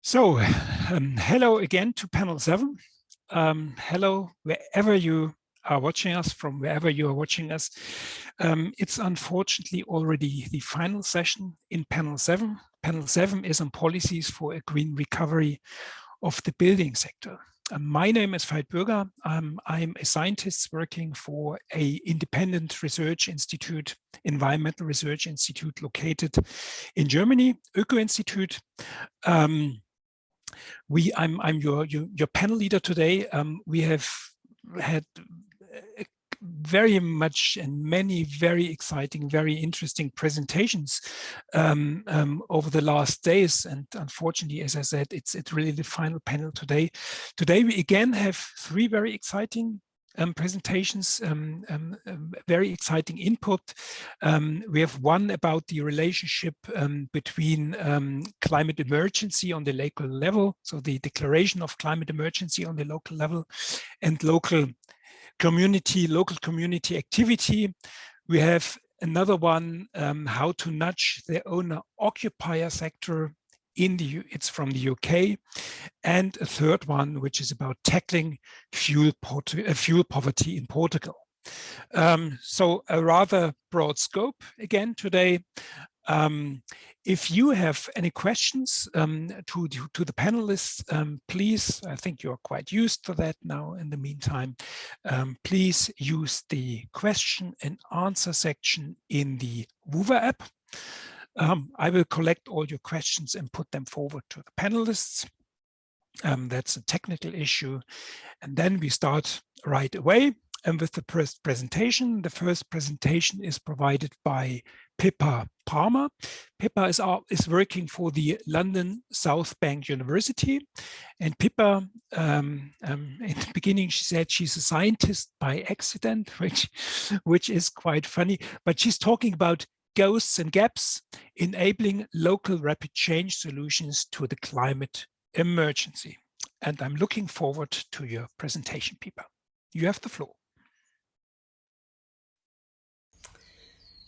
So, hello again to panel 7. Hello, wherever you are watching us, from wherever you are watching us. It's unfortunately already the final session in panel 7. Panel 7 is on policies for a green recovery of the building sector. My name is Veit Bürger. I'm a scientist working for an independent research institute, environmental research institute located in Germany, Öko-Institut. I'm your panel leader today. We have had very much and many very exciting, very interesting presentations over the last days. And unfortunately, as I said, it's really the final panel today. Today, we again have three very exciting presentations, very exciting input. We have one about the relationship between climate emergency on the local level, so the declaration of climate emergency on the local level, and local community activity. We have another one, how to nudge the owner-occupier sector it's from the UK, and a third one, which is about tackling fuel poverty in Portugal. So a rather broad scope again today. If you have any questions to the panelists, please, I think you're quite used to that now in the meantime, please use the question and answer section in the Woover app. I will collect all your questions and put them forward to the panelists. That's a technical issue. And then we start right away. And with the first presentation, the first presentation is provided by Pippa Palmer. Pippa is working for the London South Bank University. And Pippa, in the beginning, she said she's a scientist by accident, which is quite funny. But she's talking about ghosts and gaps, enabling local rapid change solutions to the climate emergency. And I'm looking forward to your presentation, Pippa. You have the floor.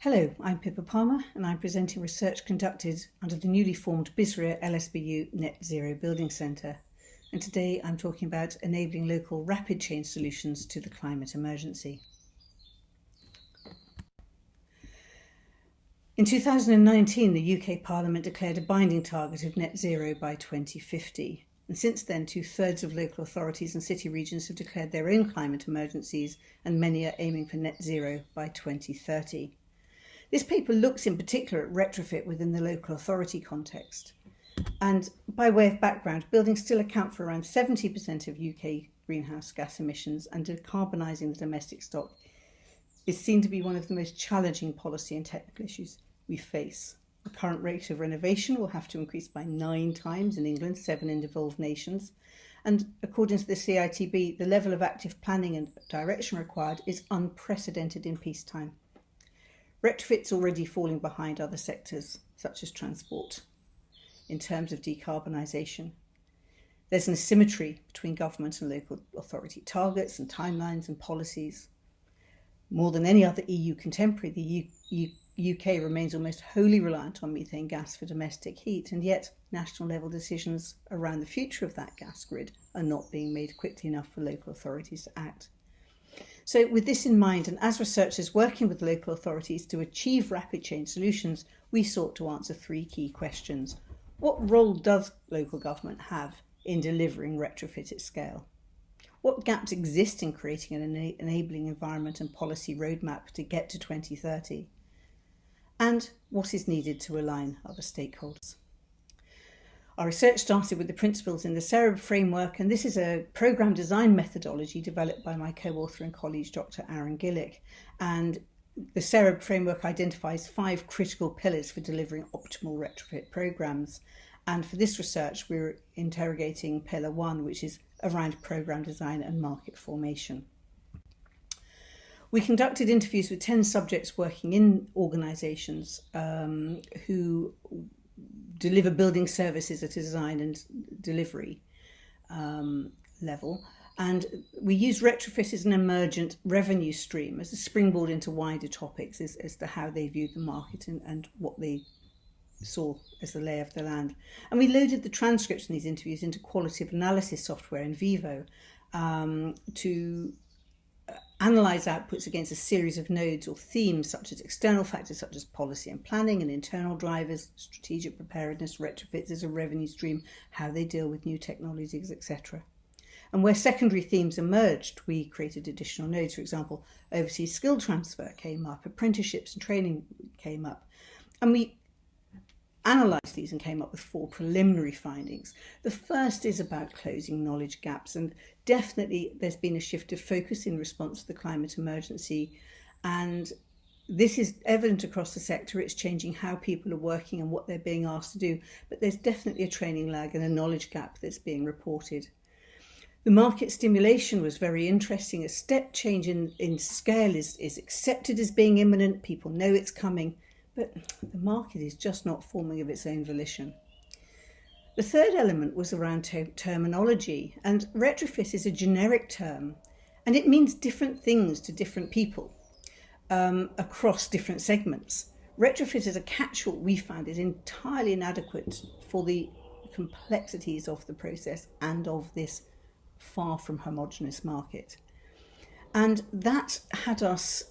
Hello, I'm Pippa Palmer, and I'm presenting research conducted under the newly formed BISRIA LSBU Net Zero Building Centre. And today I'm talking about enabling local rapid change solutions to the climate emergency. In 2019, the UK Parliament declared a binding target of net zero by 2050. And since then, 2/3 of local authorities and city regions have declared their own climate emergencies, and many are aiming for net zero by 2030. This paper looks in particular at retrofit within the local authority context. And by way of background, buildings still account for around 70% of UK greenhouse gas emissions, and decarbonising the domestic stock is seen to be one of the most challenging policy and technical issues we face. The current rate of renovation will have to increase by 9 times in England, 7 in devolved nations. And according to the CITB, the level of active planning and direction required is unprecedented in peacetime. Retrofit's already falling behind other sectors, such as transport, in terms of decarbonisation. There's an asymmetry between government and local authority targets and timelines and policies. More than any other EU contemporary, the UK remains almost wholly reliant on methane gas for domestic heat, and yet national level decisions around the future of that gas grid are not being made quickly enough for local authorities to act. So with this in mind, and as researchers working with local authorities to achieve rapid change solutions, we sought to answer 3 key questions. What role does local government have in delivering retrofit at scale? What gaps exist in creating an enabling environment and policy roadmap to get to 2030? And what is needed to align other stakeholders? Our research started with the principles in the CEREB framework, and this is a programme design methodology developed by my co-author and colleague, Dr. Aaron Gillick. And the CEREB framework identifies 5 critical pillars for delivering optimal retrofit programmes. And for this research, we're interrogating pillar 1, which is around programme design and market formation. We conducted interviews with 10 subjects working in organisations who deliver building services at a design and delivery level. And we use retrofit as an emergent revenue stream, as a springboard into wider topics as to how they view the market and what they saw as the lay of the land. And we loaded the transcripts from these interviews into qualitative analysis software in Vivo to analyze outputs against a series of nodes or themes, such as external factors such as policy and planning, and internal drivers, strategic preparedness, retrofits as a revenue stream, how they deal with new technologies, etc. And where secondary themes emerged, we created additional nodes. For example, overseas skill transfer came up, apprenticeships and training came up. And we analysed these and came up with 4 preliminary findings. The first is about closing knowledge gaps, and definitely there's been a shift of focus in response to the climate emergency, and this is evident across the sector. It's changing how people are working and what they're being asked to do, but there's definitely a training lag and a knowledge gap that's being reported. The market stimulation was very interesting. A step change in scale is accepted as being imminent. People know it's coming, but the market is just not forming of its own volition. The third element was around terminology, and retrofit is a generic term, and it means different things to different people across different segments. Retrofit as a catch-all, we found, is entirely inadequate for the complexities of the process and of this far from homogenous market. And that had us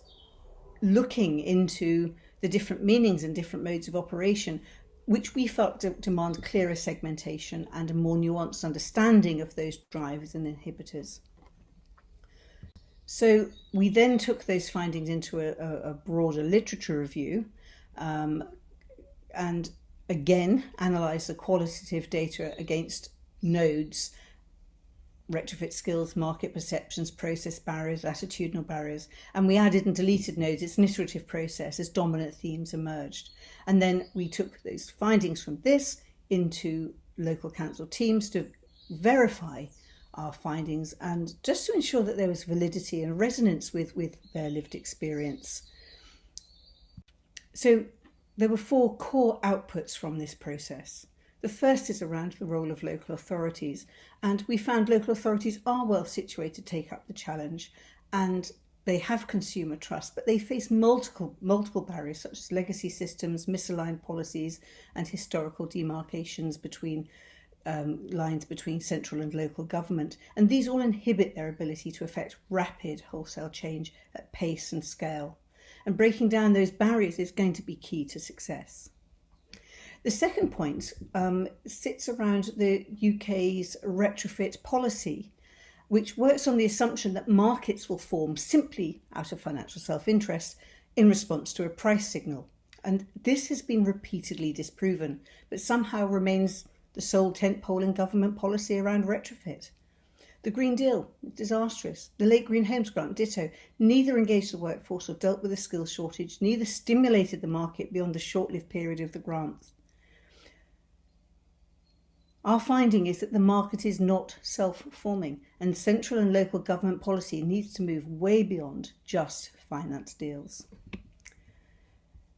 looking into the different meanings and different modes of operation, which we felt demand clearer segmentation and a more nuanced understanding of those drivers and inhibitors. So we then took those findings into a broader literature review and again analysed the qualitative data against nodes, retrofit skills, market perceptions, process barriers, attitudinal barriers, and we added and deleted nodes. It's an iterative process as dominant themes emerged. And then we took those findings from this into local council teams to verify our findings and just to ensure that there was validity and resonance with their lived experience. So there were 4 core outputs from this process. The first is around the role of local authorities, and we found local authorities are well situated to take up the challenge, and they have consumer trust, but they face multiple barriers such as legacy systems, misaligned policies, and historical demarcations between lines between central and local government, and these all inhibit their ability to effect rapid wholesale change at pace and scale. And breaking down those barriers is going to be key to success. The second point sits around the UK's retrofit policy, which works on the assumption that markets will form simply out of financial self-interest in response to a price signal. And this has been repeatedly disproven, but somehow remains the sole tentpole in government policy around retrofit. The Green Deal, disastrous. The late Green Homes Grant, ditto. Neither engaged the workforce or dealt with the skills shortage, neither stimulated the market beyond the short-lived period of the grants. Our finding is that the market is not self-forming, and central and local government policy needs to move way beyond just finance deals.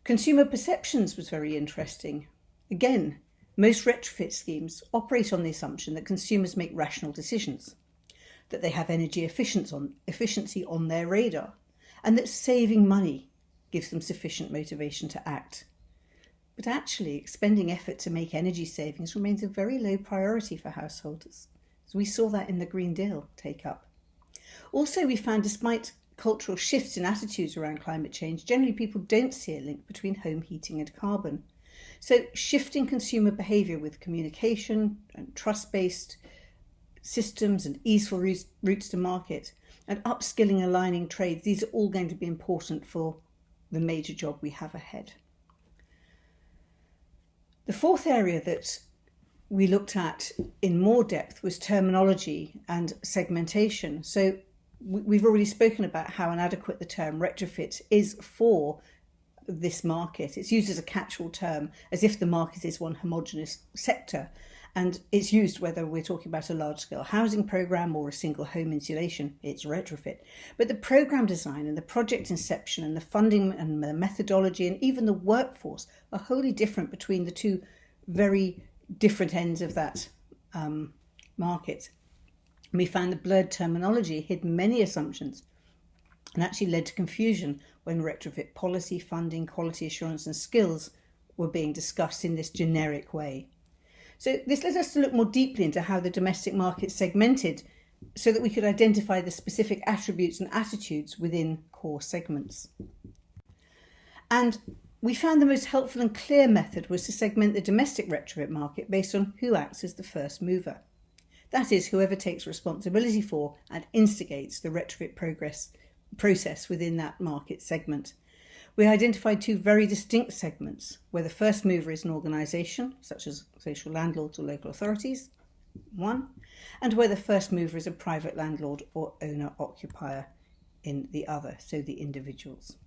Consumer perceptions was very interesting. Again, most retrofit schemes operate on the assumption that consumers make rational decisions, that they have energy efficiency on their radar, and that saving money gives them sufficient motivation to act. But actually, expending effort to make energy savings remains a very low priority for householders. So we saw that in the Green Deal take-up. Also, we found despite cultural shifts in attitudes around climate change, generally people don't see a link between home heating and carbon. So shifting consumer behaviour with communication and trust-based systems and easeful routes to market and upskilling, aligning trades, these are all going to be important for the major job we have ahead. The fourth area that we looked at in more depth was terminology and segmentation. So we've already spoken about how inadequate the term retrofit is for this market. It's used as a catch-all term, as if the market is one homogenous sector. And it's used whether we're talking about a large-scale housing programme or a single home insulation, it's retrofit. But the programme design and the project inception and the funding and the methodology and even the workforce are wholly different between the two very different ends of that market. We found the blurred terminology hid many assumptions and actually led to confusion when retrofit policy, funding, quality assurance and skills were being discussed in this generic way. So this led us to look more deeply into how the domestic market segmented so that we could identify the specific attributes and attitudes within core segments. And we found the most helpful and clear method was to segment the domestic retrofit market based on who acts as the first mover. That is, whoever takes responsibility for and instigates the retrofit process within that market segment. We identified two very distinct segments, where the first mover is an organisation, such as social landlords or local authorities, one, and where the first mover is a private landlord or owner-occupier in the other, so the individuals.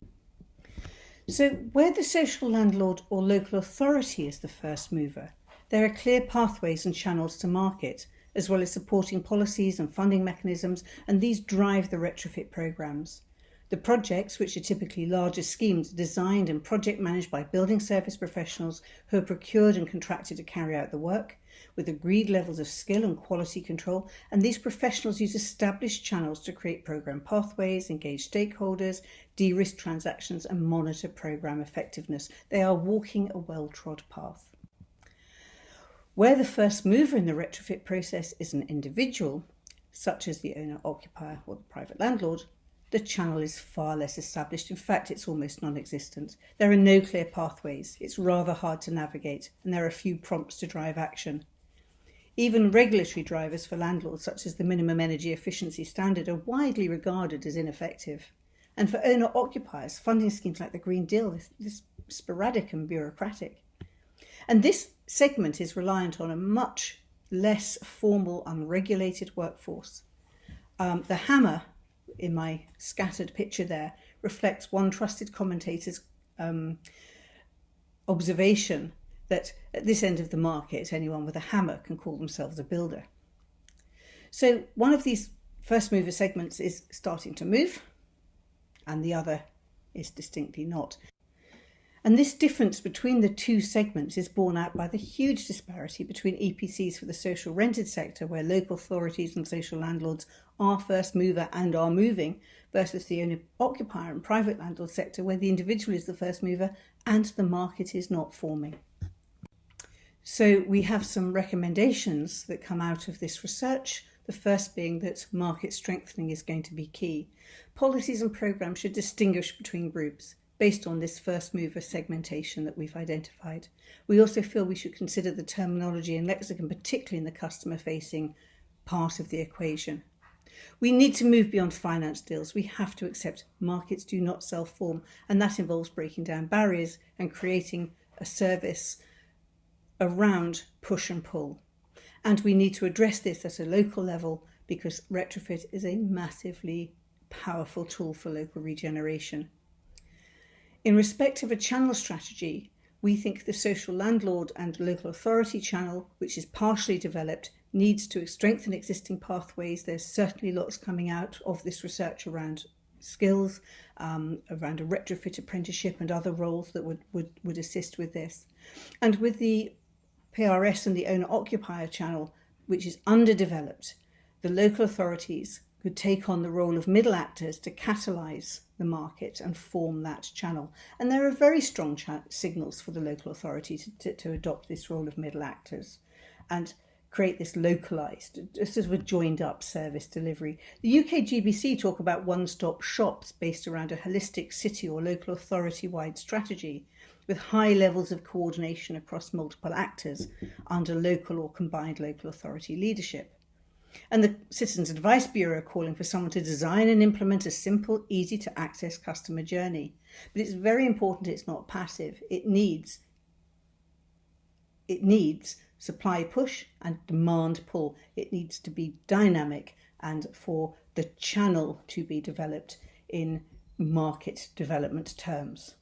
So where the social landlord or local authority is the first mover, there are clear pathways and channels to market, as well as supporting policies and funding mechanisms, and these drive the retrofit programmes. The projects, which are typically larger schemes, are designed and project managed by building service professionals who are procured and contracted to carry out the work, with agreed levels of skill and quality control, and these professionals use established channels to create programme pathways, engage stakeholders, de-risk transactions and monitor programme effectiveness. They are walking a well-trod path. Where the first mover in the retrofit process is an individual, such as the owner-occupier or the private landlord, the channel is far less established. In fact, it's almost non-existent. There are no clear pathways. It's rather hard to navigate, and there are few prompts to drive action. Even regulatory drivers for landlords, such as the minimum energy efficiency standard, are widely regarded as ineffective. And for owner-occupiers, funding schemes like the Green Deal is sporadic and bureaucratic. And this segment is reliant on a much less formal, unregulated workforce. The hammer in my scattered picture there reflects one trusted commentator's observation that at this end of the market, anyone with a hammer can call themselves a builder. So one of these first mover segments is starting to move, and the other is distinctly not. And this difference between the two segments is borne out by the huge disparity between EPCs for the social rented sector, where local authorities and social landlords are first mover and are moving, versus the owner-occupier and private landlord sector, where the individual is the first mover and the market is not forming. So we have some recommendations that come out of this research. The first being that market strengthening is going to be key. Policies and programmes should distinguish between groups based on this first mover segmentation that we've identified. We also feel we should consider the terminology and lexicon, particularly in the customer facing part of the equation. We need to move beyond finance deals. We have to accept markets do not self-form, and that involves breaking down barriers and creating a service around push and pull. And we need to address this at a local level, because retrofit is a massively powerful tool for local regeneration. In respect of a channel strategy, we think the social landlord and local authority channel, which is partially developed, needs to strengthen existing pathways. There's certainly lots coming out of this research around skills, around a retrofit apprenticeship and other roles that would assist with this. And with the PRS and the owner-occupier channel, which is underdeveloped, the local authorities could take on the role of middle actors to catalyse the market and form that channel. And there are very strong signals for the local authority to adopt this role of middle actors and create this localised, just as with joined up service delivery. The UK GBC talk about one-stop shops based around a holistic city or local authority-wide strategy with high levels of coordination across multiple actors under local or combined local authority leadership. And the Citizens Advice Bureau are calling for someone to design and implement a simple, easy to access customer journey. But it's very important it's not passive. It needs supply push and demand pull. It needs to be dynamic and for the channel to be developed in market development terms.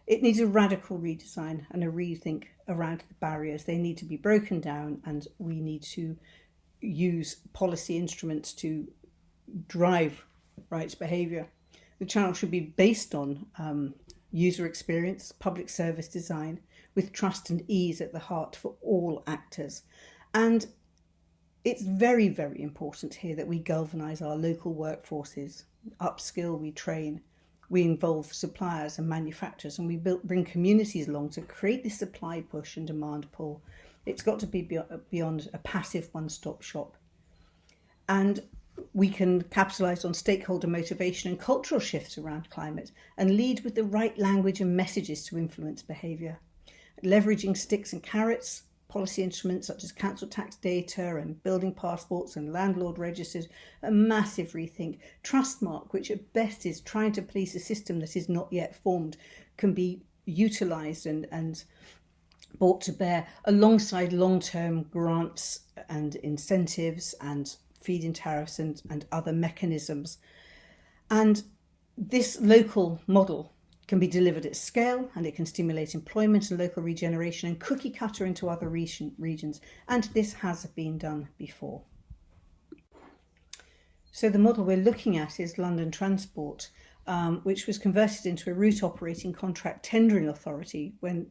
It needs a radical redesign and a rethink around the barriers. They need to be broken down, and we need to use policy instruments to drive rights behaviour. The channel should be based on user experience, public service design, with trust and ease at the heart for all actors. And it's very, very important here that we galvanise our local workforces, upskill, we train. we involve suppliers and manufacturers, and we bring communities along to create this supply push and demand pull. It's got to be beyond a passive one-stop shop. And we can capitalise on stakeholder motivation and cultural shifts around climate and lead with the right language and messages to influence behaviour. Leveraging sticks and carrots, policy instruments such as council tax data and building passports and landlord registers, a massive rethink. Trustmark, which at best is trying to police a system that is not yet formed, can be utilised and brought to bear alongside long-term grants and incentives and feed-in tariffs and other mechanisms. And this local model can be delivered at scale, and it can stimulate employment and local regeneration and cookie cutter into other regions. And this has been done before. So the model we're looking at is London Transport, which was converted into a route operating contract tendering authority when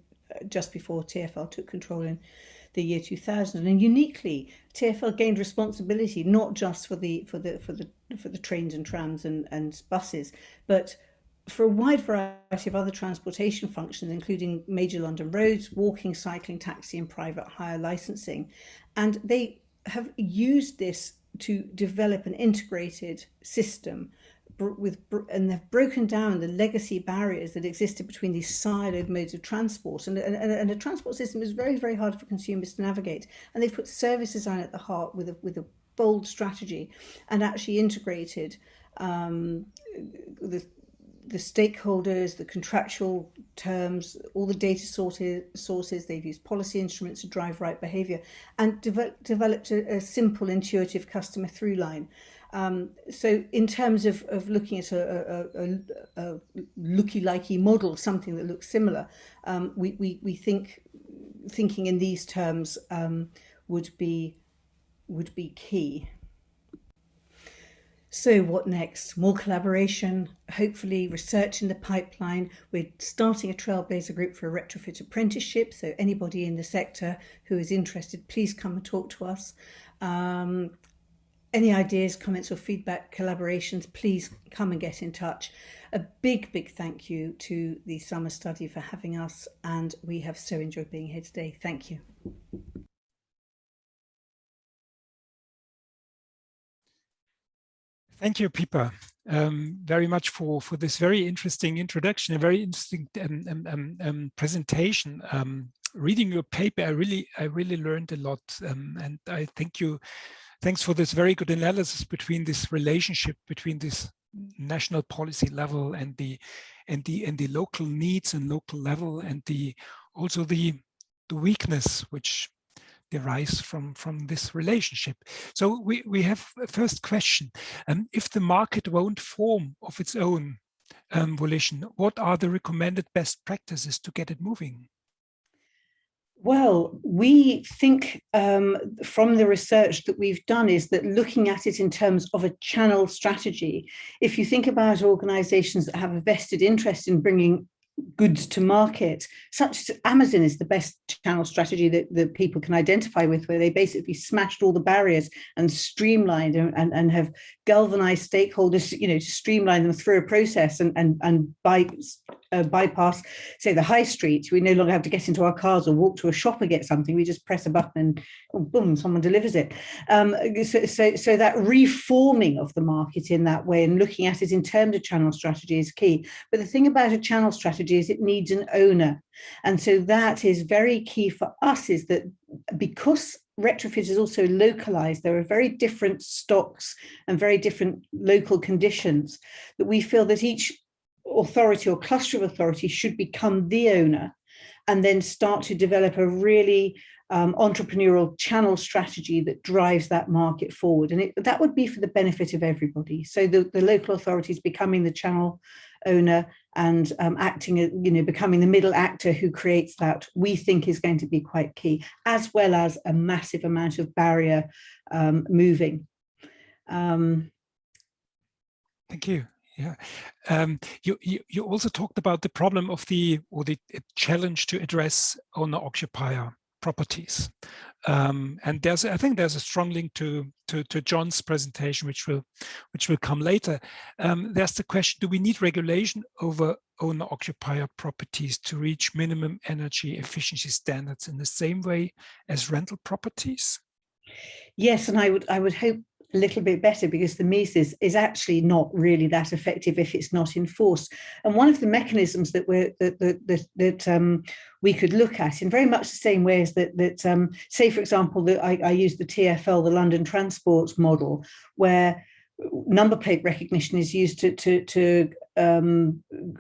just before TfL took control in the year 2000. And uniquely, TfL gained responsibility not just for the trains and trams and buses, but for a wide variety of other transportation functions, including major London roads, walking, cycling, taxi and private hire licensing. And they have used this to develop an integrated system and they've broken down the legacy barriers that existed between these siloed modes of transport. And a transport system is very, very hard for consumers to navigate. And they've put service design at the heart with a bold strategy and actually integrated the stakeholders, the contractual terms, all the data sources. They've used policy instruments to drive right behaviour and developed a simple, intuitive customer through line. So in terms of looking at a looky-likey model, something that looks similar, we think thinking in these terms would be key. So what next? More collaboration, hopefully research in the pipeline. We're starting a Trailblazer group for a retrofit apprenticeship. So anybody in the sector who is interested, please come and talk to us. Any ideas, comments or feedback, collaborations, please come and get in touch. A big, big thank you to the Summer Study for having us, and we have so enjoyed being here today. Thank you. Thank you, Pippa, very much for this very interesting introduction, a very interesting presentation. Reading your paper, I really learned a lot, and I thank you. Thanks for this very good analysis between this relationship between this national policy level and the local needs and local level, and also the weakness which derives from this relationship. So we have a first question. If the market won't form of its own volition, what are the recommended best practices to get it moving? Well, we think from the research that we've done is that looking at it in terms of a channel strategy, if you think about organizations that have a vested interest in bringing goods to market, such as Amazon is the best channel strategy that people can identify with, where they basically smashed all the barriers and streamlined and have galvanized stakeholders, to streamline them through a process and bypass, say, the high street. We no longer have to get into our cars or walk to a shop and get something. We just press a button and boom, someone delivers it. So that reforming of the market in that way and looking at it in terms of channel strategy is key. But the thing about a channel strategy is it needs an owner. And so that is very key for us, is that because retrofit is also localized, there are very different stocks and very different local conditions, that we feel that each authority or cluster of authorities should become the owner and then start to develop a really entrepreneurial channel strategy that drives that market forward. And that would be for the benefit of everybody. So the local authorities becoming the channel owner and acting, becoming the middle actor who creates that, we think is going to be quite key, as well as a massive amount of barrier moving. Thank you. Yeah, you also talked about the problem of the challenge to address owner-occupier properties. And I think there's a strong link to John's presentation, which will come later. There's the question: do we need regulation over owner-occupier properties to reach minimum energy efficiency standards in the same way as rental properties? Yes, and I would hope a little bit better, because the MEES is actually not really that effective if it's not enforced. And one of the mechanisms that we could look at in very much the same way as that say, for example, that I use the TfL, the London Transport model, where number plate recognition is used to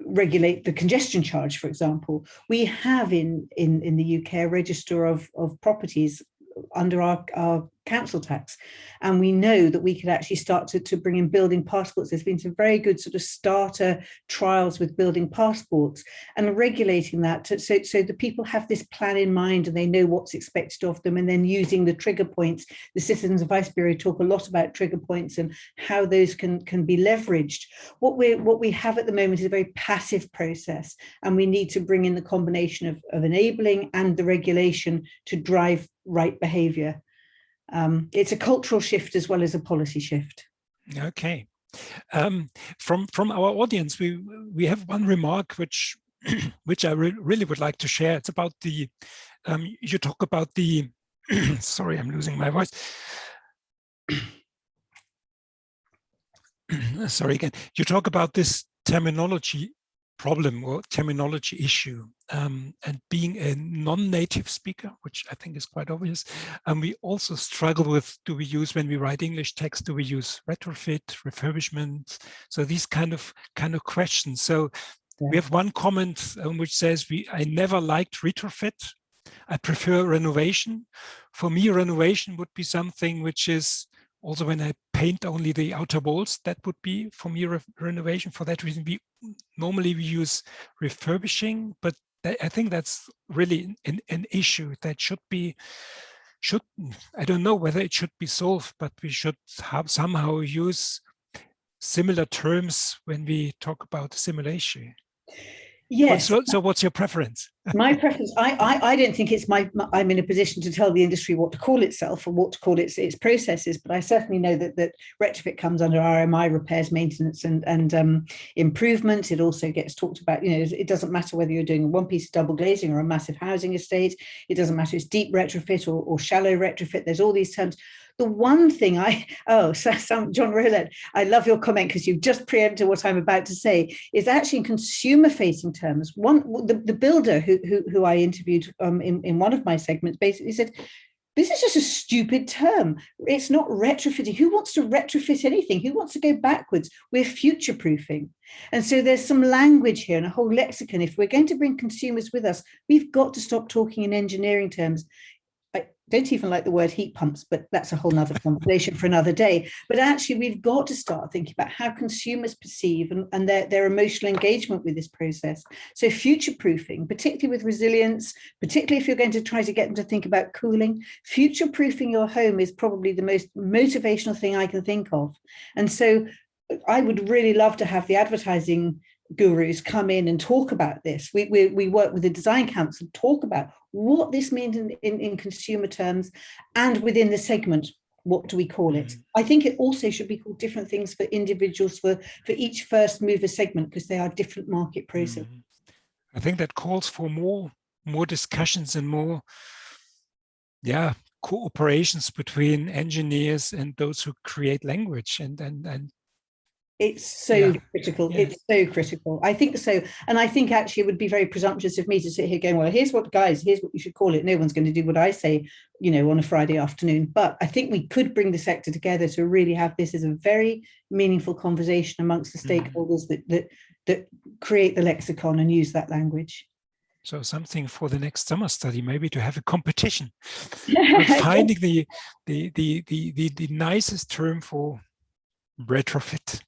regulate the congestion charge, for example. We have in the UK a register of properties under our council tax, and we know that we could actually start to bring in building passports. There's been some very good sort of starter trials with building passports and regulating that so the people have this plan in mind and they know what's expected of them, and then using the trigger points. The Citizens Advice Bureau talk a lot about trigger points and how those can be leveraged. What we have at the moment is a very passive process, and we need to bring in the combination of enabling and the regulation to drive right behavior. It's a cultural shift as well as a policy shift. Okay. From our audience, we have one remark which which I really would like to share. It's about the you talk about the sorry, I'm losing my voice. Sorry again. You talk about this terminology problem or terminology issue, and being a non-native speaker, which I think is quite obvious. And we also struggle with, do we use, when we write English text, do we use retrofit, refurbishment? So these kind of questions. So we have one comment which says, I never liked retrofit. I prefer renovation. For me, renovation would be something which is also when I paint only the outer walls. That would be for me renovation. For that reason, normally we use refurbishing, but I think that's really an issue that I don't know whether it should be solved, but we should somehow use similar terms when we talk about simulation. Yes. So what's your preference? My preference, I don't think it's I'm in a position to tell the industry what to call itself or what to call its processes, but I certainly know that retrofit comes under RMI, repairs, maintenance, and improvement. It also gets talked about, it doesn't matter whether you're doing a one piece of double glazing or a massive housing estate. It doesn't matter if it's deep retrofit or shallow retrofit. There's all these terms. The one thing John Rowland, I love your comment because you've just preempted what I'm about to say, is actually in consumer-facing terms. The builder who I interviewed in one of my segments basically said, this is just a stupid term. It's not retrofitting. Who wants to retrofit anything? Who wants to go backwards? We're future-proofing. And so there's some language here and a whole lexicon. If we're going to bring consumers with us, we've got to stop talking in engineering terms. I don't even like the word heat pumps, but that's a whole nother conversation for another day. But actually, we've got to start thinking about how consumers perceive and their emotional engagement with this process. So future-proofing, particularly with resilience, particularly if you're going to try to get them to think about cooling, future-proofing your home is probably the most motivational thing I can think of. And so I would really love to have the advertising gurus come in and talk about this. We work with the Design Council to talk about what this means in consumer terms, and within the segment, what do we call it? I think it also should be called different things for individuals, for each first mover segment, because they are different market processes. I think that calls for more discussions and more cooperations between engineers and those who create language and it's so critical. Yeah. It's so critical. I think so. And I think actually it would be very presumptuous of me to sit here going, well, here's what you should call it. No one's going to do what I say, on a Friday afternoon. But I think we could bring the sector together to really have this as a very meaningful conversation amongst the stakeholders that create the lexicon and use that language. So something for the next summer study, maybe to have a competition finding the nicest term for retrofit.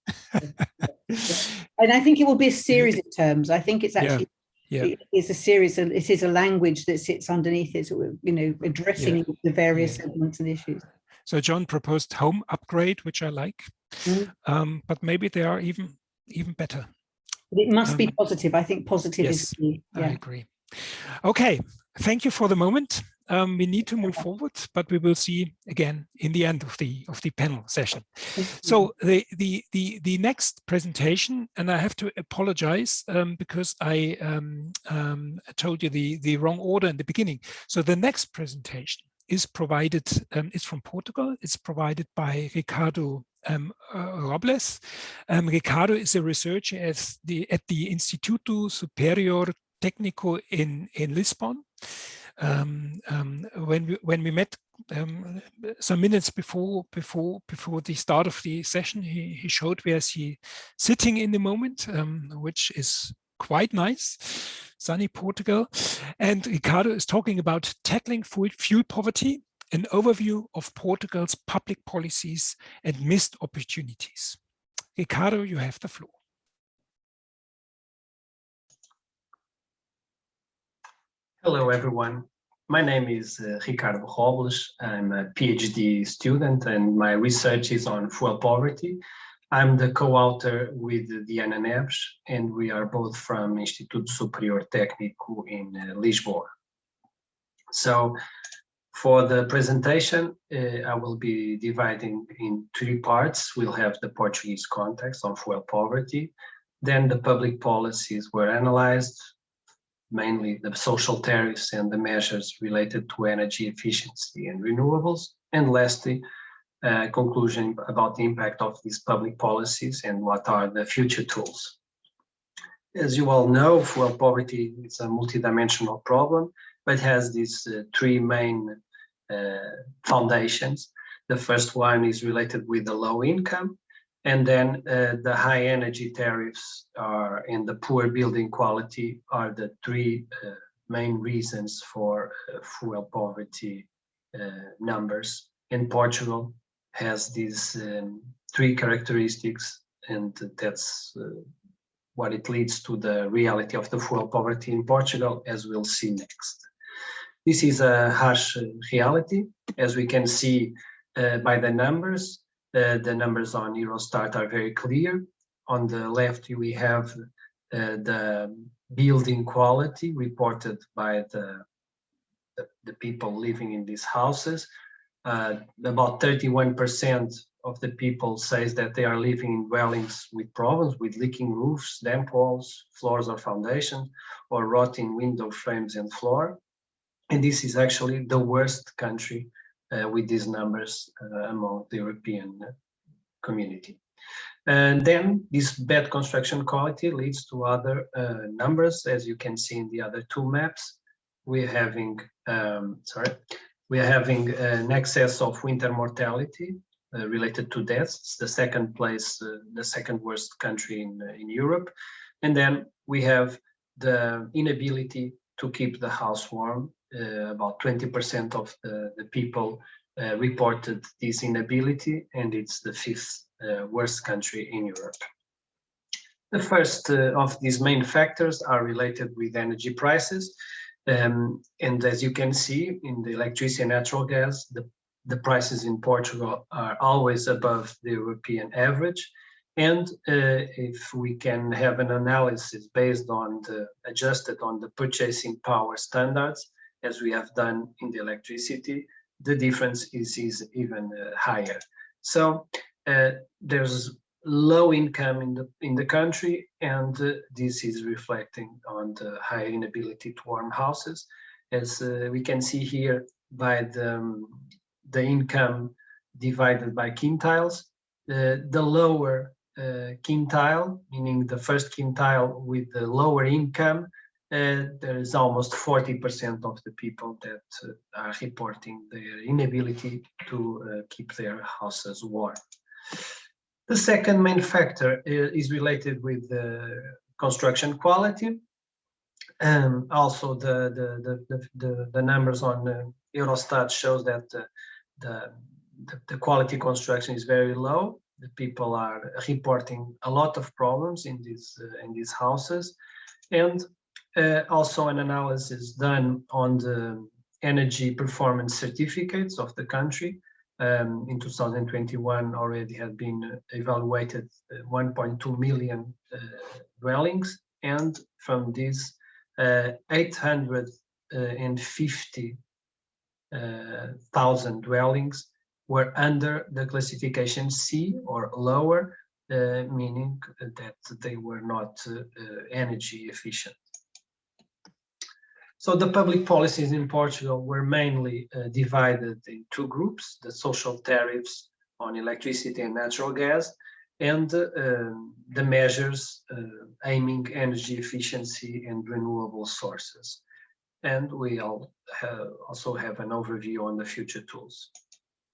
And I think it will be a series of terms. I think it's actually it is a series. It is a language that sits underneath it, addressing the various segments and issues. So John proposed home upgrade, which I like, but maybe they are even better. It must be positive. I think positive is key. I agree. Okay, thank you for the moment. we need to move forward, but we will see again in the end of the panel session. So the next presentation, and I have to apologize because I told you the wrong order in the beginning. So the next presentation is provided, it's from Portugal. It's provided by Ricardo Robles. Ricardo is a researcher at the Instituto Superior Técnico in Lisbon. When we met some minutes before the start of the session, he showed where he sitting in the moment, which is quite nice, sunny Portugal. And Ricardo is talking about tackling fuel poverty, an overview of Portugal's public policies and missed opportunities. Ricardo, you have the floor. Hello, everyone. My name is Ricardo Robles. I'm a PhD student and my research is on fuel poverty. I'm the co-author with Diana Neves and we are both from Instituto Superior Técnico in Lisboa. So for the presentation, I will be dividing in 3 parts. We'll have the Portuguese context on fuel poverty, then the public policies were analyzed, mainly the social tariffs and the measures related to energy efficiency and renewables, and lastly, conclusion about the impact of these public policies and what are the future tools. As you all know, fuel poverty is a multidimensional problem, but has these 3 main foundations. The first one is related with the low income, and then the high energy tariffs and the poor building quality are the 3 main reasons for fuel poverty numbers. And Portugal has these 3 characteristics, and that's what it leads to the reality of the fuel poverty in Portugal, as we'll see next. This is a harsh reality, as we can see by the numbers. The numbers on Eurostat are very clear. On the left, we have the building quality reported by the people living in these houses. About 31% of the people says that they are living in dwellings with problems, with leaking roofs, damp walls, floors or foundations, or rotting window frames and floor. And this is actually the worst country with these numbers among the European community. And then this bad construction quality leads to other numbers, as you can see in the other 2 maps. We're having, an excess of winter mortality related to deaths. It's the second place, the second worst country in Europe. And then we have the inability to keep the house warm. About 20% of the people reported this inability, and it's the 5th worst country in Europe. The first of these main factors are related with energy prices. And as you can see in the electricity and natural gas, the prices in Portugal are always above the European average. And if we can have an analysis based on adjusted on the purchasing power standards, as we have done in the electricity, the difference is even higher. So there's low income in the country, and this is reflecting on the high inability to warm houses, as we can see here by the income divided by quintiles. The lower quintile, meaning the first quintile with the lower income, there is almost 40% of the people that are reporting their inability to keep their houses warm. The second main factor is related with the construction quality. Also, the numbers on Eurostat shows that the quality construction is very low. The people are reporting a lot of problems in these houses, and also an analysis done on the energy performance certificates of the country. In 2021 already had been evaluated 1.2 million dwellings, and from these 850 thousand dwellings were under the classification C or lower, meaning that they were not energy efficient. So the public policies in Portugal were mainly divided in two groups: the social tariffs on electricity and natural gas, and the measures aiming energy efficiency and renewable sources. And we also have an overview on the future tools.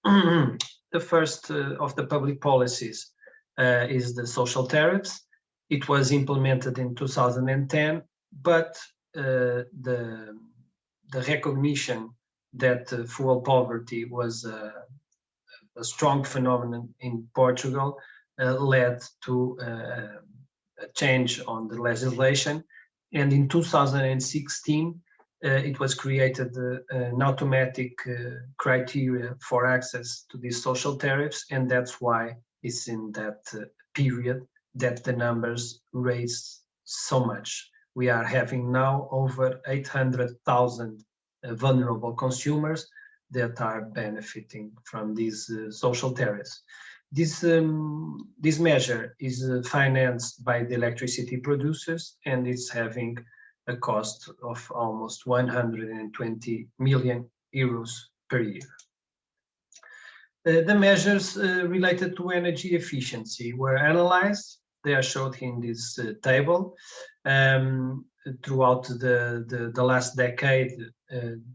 The first of the public policies is the social tariffs. It was implemented in 2010, but the recognition that fuel poverty was a strong phenomenon in Portugal led to a change on the legislation. And in 2016, it was created an automatic criteria for access to these social tariffs, and that's why it's in that period that the numbers raised so much. We are having now over 800,000 vulnerable consumers that are benefiting from these social tariffs. This measure is financed by the electricity producers, and it's having a cost of almost 120 million euros per year. The measures related to energy efficiency were analyzed. They are showed in this table. Throughout the last decade,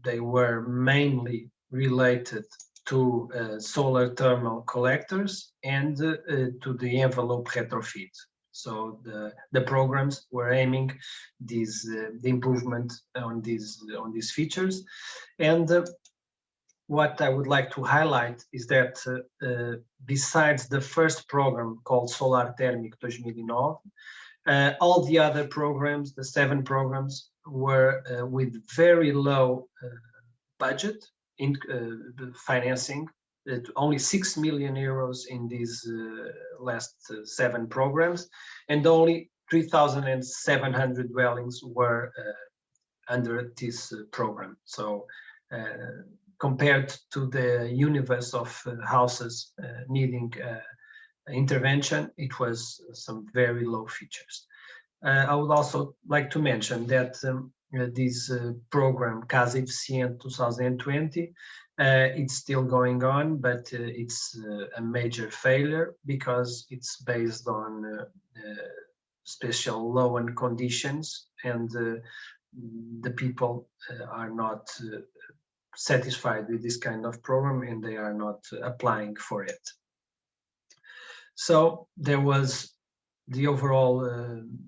they were mainly related to solar thermal collectors and to the envelope retrofit. So the programs were aiming the improvement on these features. And what I would like to highlight is that besides the first program called Solar Térmico 2009, all the other programs, the 7 programs, were with very low budget in financing, only 6 million euros in these last 7 programs, and only 3,700 dwellings were under this program. So compared to the universe of houses needing intervention, it was some very low features. I would also like to mention that this program, Casa Eficiente 2020, it's still going on, but it's a major failure because it's based on special loan conditions, and the people are not satisfied with this kind of program, and they are not applying for it. So there was the overall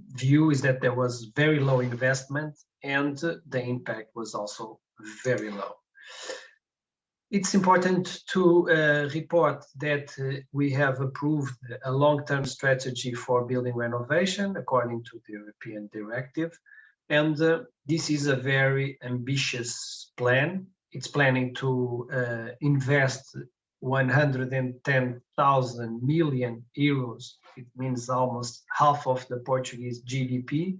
view is that there was very low investment, and the impact was also very low. It's important to report that we have approved a long-term strategy for building renovation according to the European directive, and this is a very ambitious plan. It's planning to invest 110,000 million euros. It means almost half of the Portuguese GDP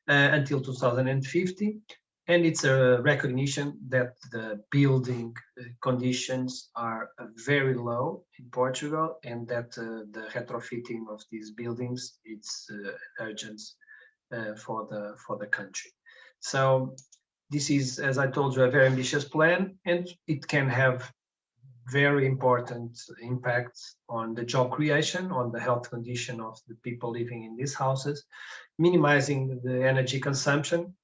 until 2050. And it's a recognition that the building conditions are very low in Portugal, and that the retrofitting of these buildings is urgent for the country. So this is, as I told you, a very ambitious plan, and it can have very important impacts on the job creation, on the health condition of the people living in these houses, minimizing the energy consumption,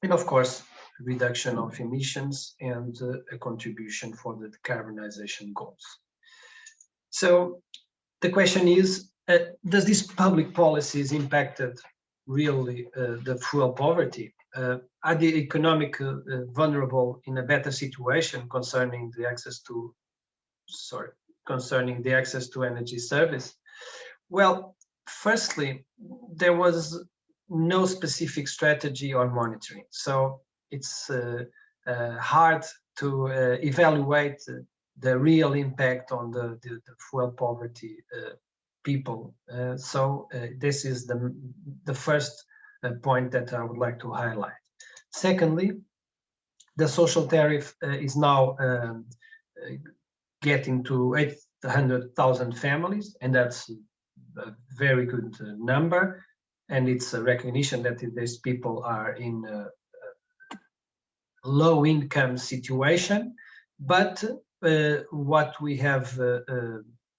and of course, reduction of emissions and a contribution for the decarbonization goals. So the question is, does these public policies impacted really the fuel poverty? Are the economic vulnerable in a better situation concerning the access to energy service? Well, firstly, there was no specific strategy on monitoring, so it's hard to evaluate the real impact on the fuel poverty people. So this is the first point that I would like to highlight. Secondly, The social tariff is now getting to 800,000 families, and that's a very good number. And it's a recognition that these people are in a low income situation. But what we have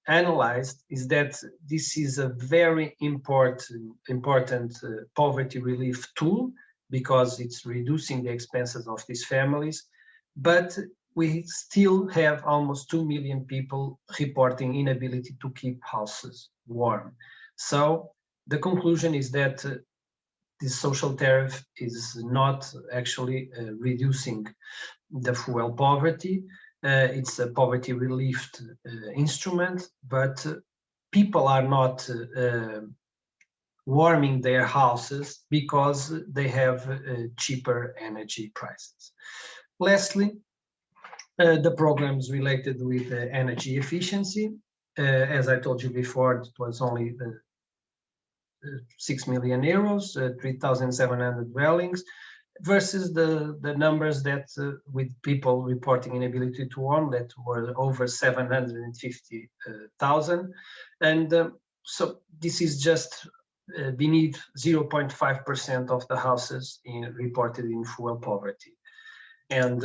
analyzed is that this is a very important poverty relief tool, because it's reducing the expenses of these families. But we still have almost 2 million people reporting inability to keep houses warm. So the conclusion is that this social tariff is not actually reducing the fuel poverty. It's a poverty relief instrument, but people are not warming their houses because they have cheaper energy prices. Lastly, the programs related with energy efficiency. As I told you before, it was only 6 million euros, 3,700 dwellings, versus the numbers that with people reporting inability to warm that were over 750,000. And so this is just beneath 0.5% of the houses reported in fuel poverty. And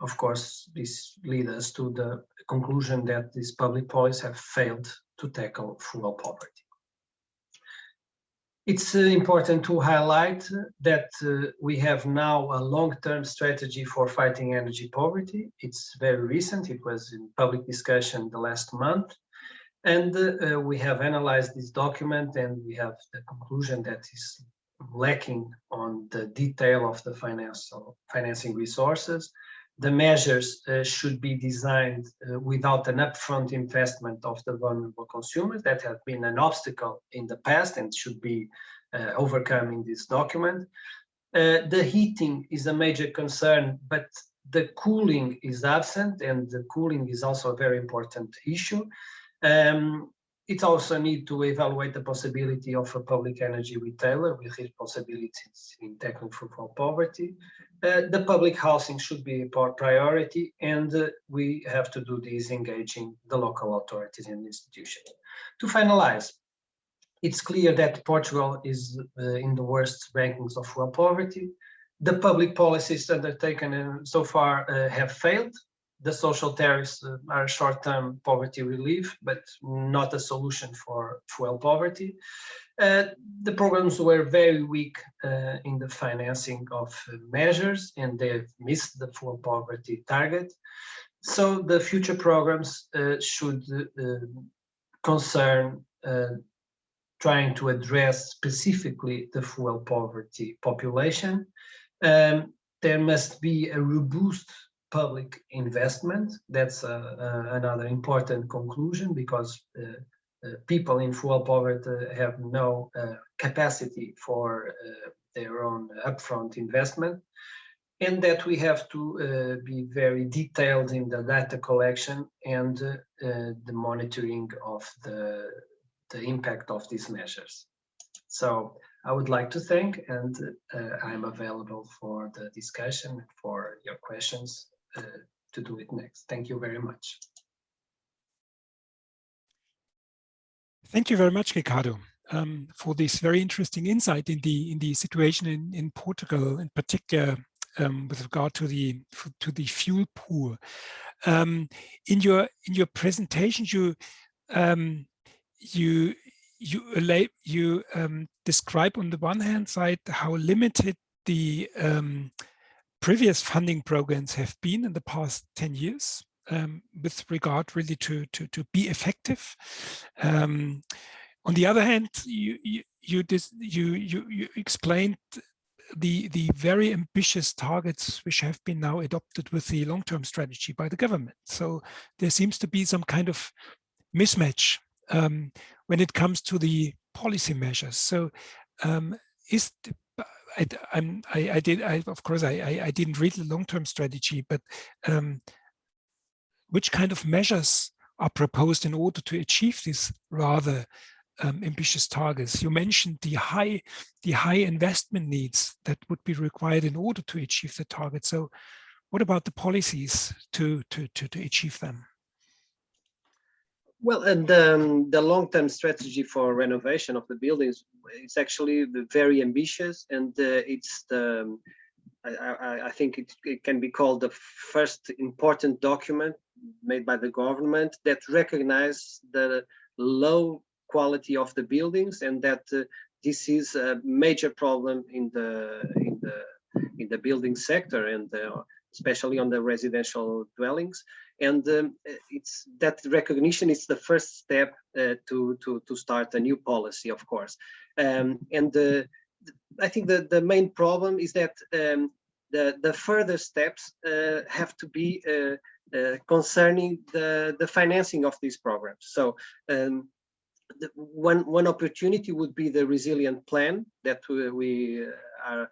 of course, this leads us to the conclusion that these public policies have failed to tackle fuel poverty. It's important to highlight that we have now a long-term strategy for fighting energy poverty. It's very recent. It was in public discussion the last month. And we have analyzed this document, and we have the conclusion that is lacking on the detail of the financing resources. The measures should be designed without an upfront investment of the vulnerable consumers. That has been an obstacle in the past and should be overcome in this document. The heating is a major concern, but the cooling is absent, and the cooling is also a very important issue. It also needs to evaluate the possibility of a public energy retailer with responsibilities in tackling fuel poverty. The public housing should be a priority, and we have to do this engaging the local authorities and institutions. To finalize, it's clear that Portugal is in the worst rankings of fuel poverty. The public policies undertaken so far have failed. The social tariffs are short-term poverty relief, but not a solution for fuel poverty. The programs were very weak in the financing of measures, and they've missed the fuel poverty target. So the future programs should concern trying to address specifically the fuel poverty population. There must be a robust public investment. That's another important conclusion, because people in fuel poverty have no capacity for their own upfront investment, and that we have to be very detailed in the data collection and the monitoring of the impact of these measures. So I would like to thank, and I'm available for the discussion, for your questions to do it next. Thank you very much. Thank you very much, Ricardo, for this very interesting insight in the situation in Portugal, in particular with regard to the fuel pool. In your presentation, you describe on the one hand side how limited the previous funding programs have been in the past 10 years with regard really to be effective. On the other hand, you explained the very ambitious targets which have been now adopted with the long-term strategy by the government. So there seems to be some kind of mismatch when it comes to the policy measures. So of course I didn't read the long-term strategy, but which kind of measures are proposed in order to achieve these rather ambitious targets? You mentioned the high investment needs that would be required in order to achieve the target. So what about the policies to achieve them? Well, and the long-term strategy for renovation of the buildings is actually very ambitious, and it's the I think it can be called the first important document made by the government that recognizes the low quality of the buildings, and that this is a major problem in the building sector, and especially on the residential dwellings. And it's that recognition is the first step to start a new policy, of course. I think the main problem is that the further steps have to be concerning the financing of these programs. So one opportunity would be the resilient plan that we are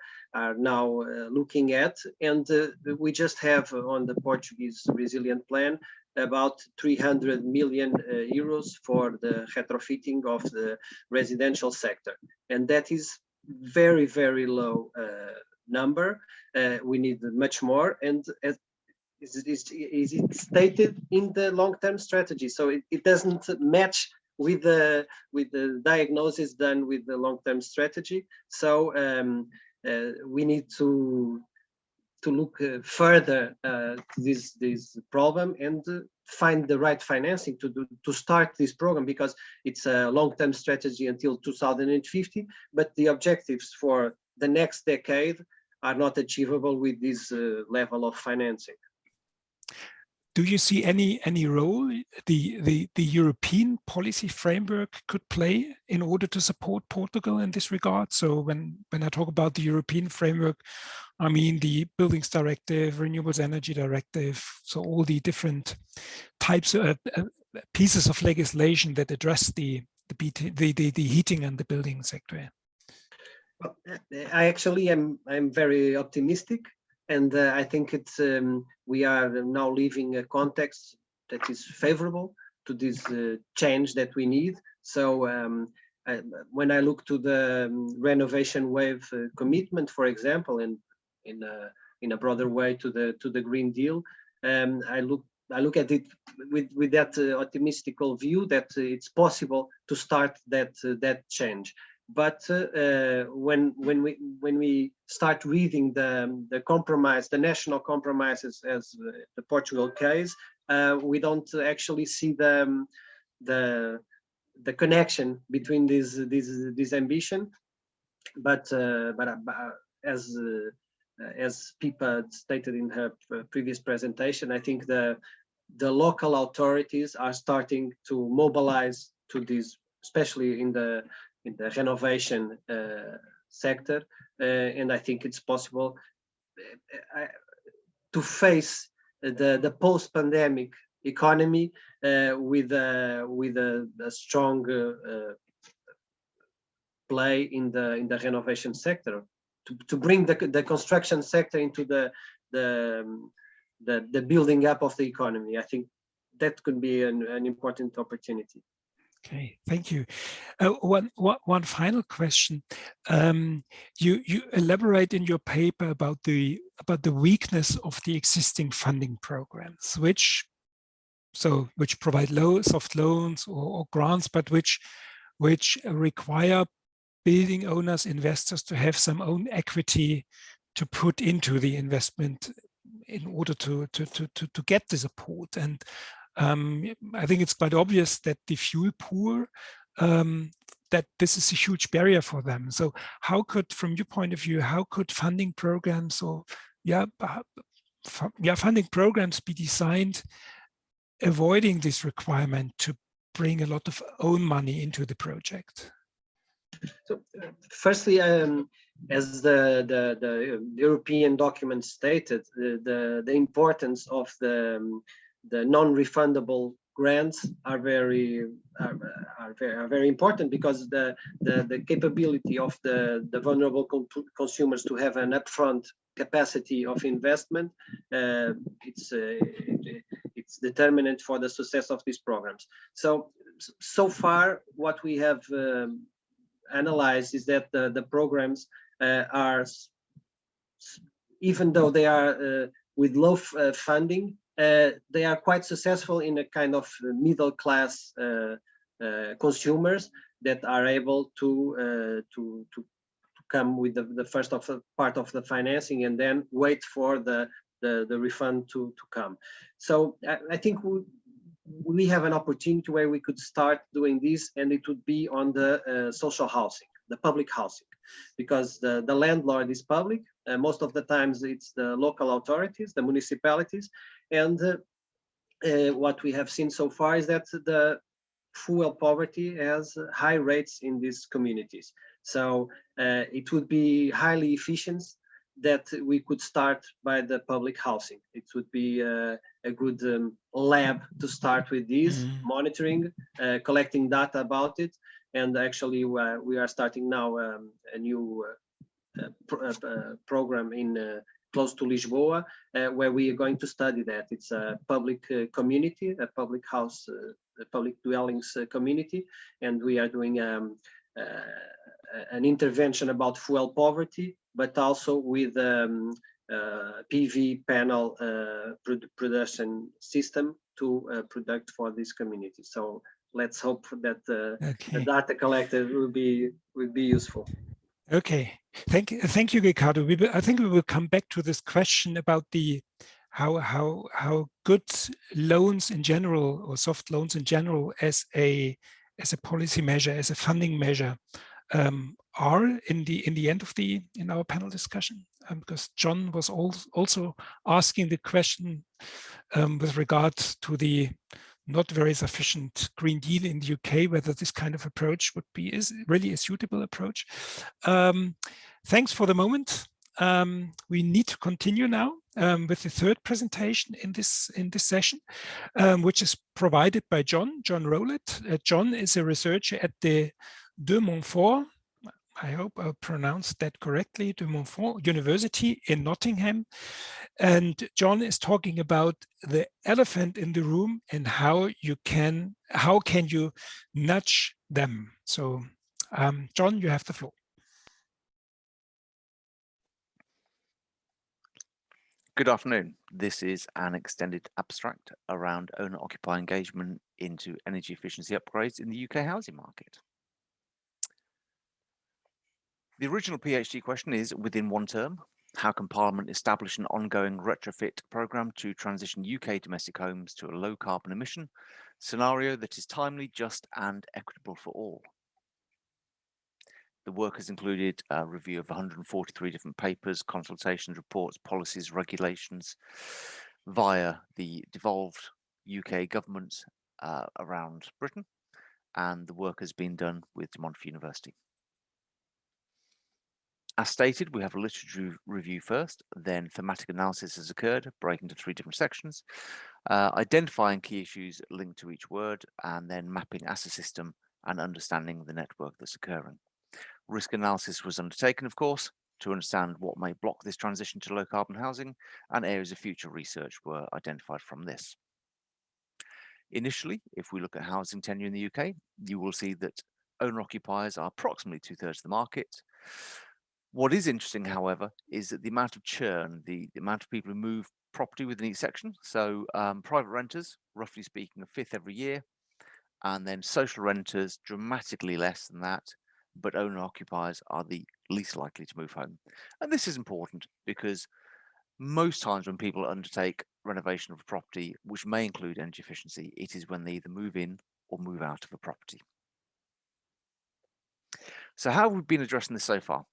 now looking at, and we just have on the Portuguese resilient plan about 300 million euros for the retrofitting of the residential sector, and that is very, very low number. We need much more, and as is it stated in the long-term strategy, so it doesn't match with the diagnosis done with the long-term strategy. So we need to look further to this problem and find the right financing to start this program, because it's a long-term strategy until 2050, but the objectives for the next decade are not achievable with this level of financing. Do you see any role the European policy framework could play in order to support Portugal in this regard? So when I talk about the European framework, I mean the Buildings Directive, Renewables Energy Directive, so all the different types of pieces of legislation that address the heating and the building sector. Well, I actually I'm very optimistic. And I think it's we are now living a context that is favorable to this change that we need. So when I look to the renovation wave commitment, for example, and in a broader way to the Green Deal, I look at it with that optimistical view that it's possible to start that change. But when we start reading the compromise, the national compromises, as the Portugal case, we don't actually see the connection between this ambition. But as Pippa stated in her previous presentation, I think the local authorities are starting to mobilize to this, especially in the renovation sector, and I think it's possible to face the post-pandemic economy with a strong play in the renovation sector, to bring the construction sector into the building up of the economy. I think that could be an important opportunity. Okay, thank you. One final question. You elaborate in your paper about the weakness of the existing funding programs, which provide soft loans or grants, but which require building owners, investors to have some own equity to put into the investment in order to get the support. And I think it's quite obvious that the fuel poor, that this is a huge barrier for them. So how could, from your point of view, how could funding programs funding programs be designed avoiding this requirement to bring a lot of own money into the project? So firstly, as the European document stated, the importance of the non-refundable grants are very important, because the capability of the vulnerable consumers to have an upfront capacity of investment, it's determinant for the success of these programs. So far, what we have analyzed is that the programs are, even though they are with low funding, they are quite successful in a kind of middle class consumers that are able to come with the first part of the financing and then wait for the refund to come. So I think we have an opportunity where we could start doing this, and it would be on the social housing, the public housing, because the landlord is public. Most of the times it's the local authorities, the municipalities, and what we have seen so far is that the fuel poverty has high rates in these communities. So it would be highly efficient that we could start by the public housing. It would be a good lab to start with this, monitoring, collecting data about it. And actually we are starting now a new program in close to Lisboa, where we are going to study that. It's a public community, a public house, a public dwellings community, and we are doing an intervention about fuel poverty, but also with PV panel production system to product for this community. So let's hope that the data collected will be useful. Okay, thank you, Ricardo. I think we will come back to this question about the how good loans in general, or soft loans in general, as a policy measure, as a funding measure, are in the end of in our panel discussion, because John was also asking the question with regard to the not very sufficient Green Deal in the UK, whether this kind of approach would be really a suitable approach. Thanks for the moment. We need to continue now with the third presentation in this session, which is provided by John Rowlett. John is a researcher at the De Montfort, I hope I pronounced that correctly, De Montfort University in Nottingham. And John is talking about the elephant in the room and how can you nudge them. So John, you have the floor. Good afternoon. This is an extended abstract around owner-occupier engagement into energy efficiency upgrades in the UK housing market. The original PhD question is, within one term, how can Parliament establish an ongoing retrofit programme to transition UK domestic homes to a low carbon emission scenario that is timely, just and equitable for all? The work has included a review of 143 different papers, consultations, reports, policies, regulations via the devolved UK government around Britain, and the work has been done with De Montfort University. As stated, we have a literature review first, then thematic analysis has occurred, breaking into 3 different sections, identifying key issues linked to each word, and then mapping as a system and understanding the network that's occurring. Risk analysis was undertaken, of course, to understand what may block this transition to low carbon housing, and areas of future research were identified from this. Initially, if we look at housing tenure in the UK, you will see that owner-occupiers are approximately 2/3 of the market. What is interesting, however, is that the amount of churn, the amount of people who move property within each section. So private renters, roughly speaking, a fifth every year, and then social renters, dramatically less than that, but owner-occupiers are the least likely to move home. And this is important because most times when people undertake renovation of a property, which may include energy efficiency, it is when they either move in or move out of a property. So how have we been addressing this so far?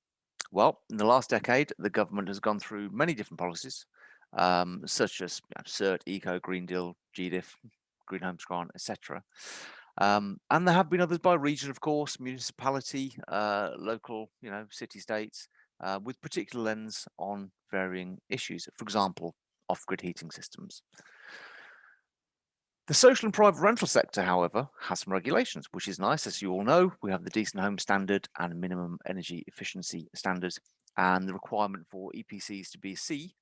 Well, in the last decade, the government has gone through many different policies, such as CERT, Eco, Green Deal, GDIF, Green Homes Grant, etc. And there have been others by region, of course, municipality, local, city-states, with particular lens on varying issues. For example, off-grid heating systems. The social and private rental sector, however, has some regulations, which is nice. As you all know, we have the Decent Home Standard and minimum energy efficiency standards, and the requirement for EPCs to be a C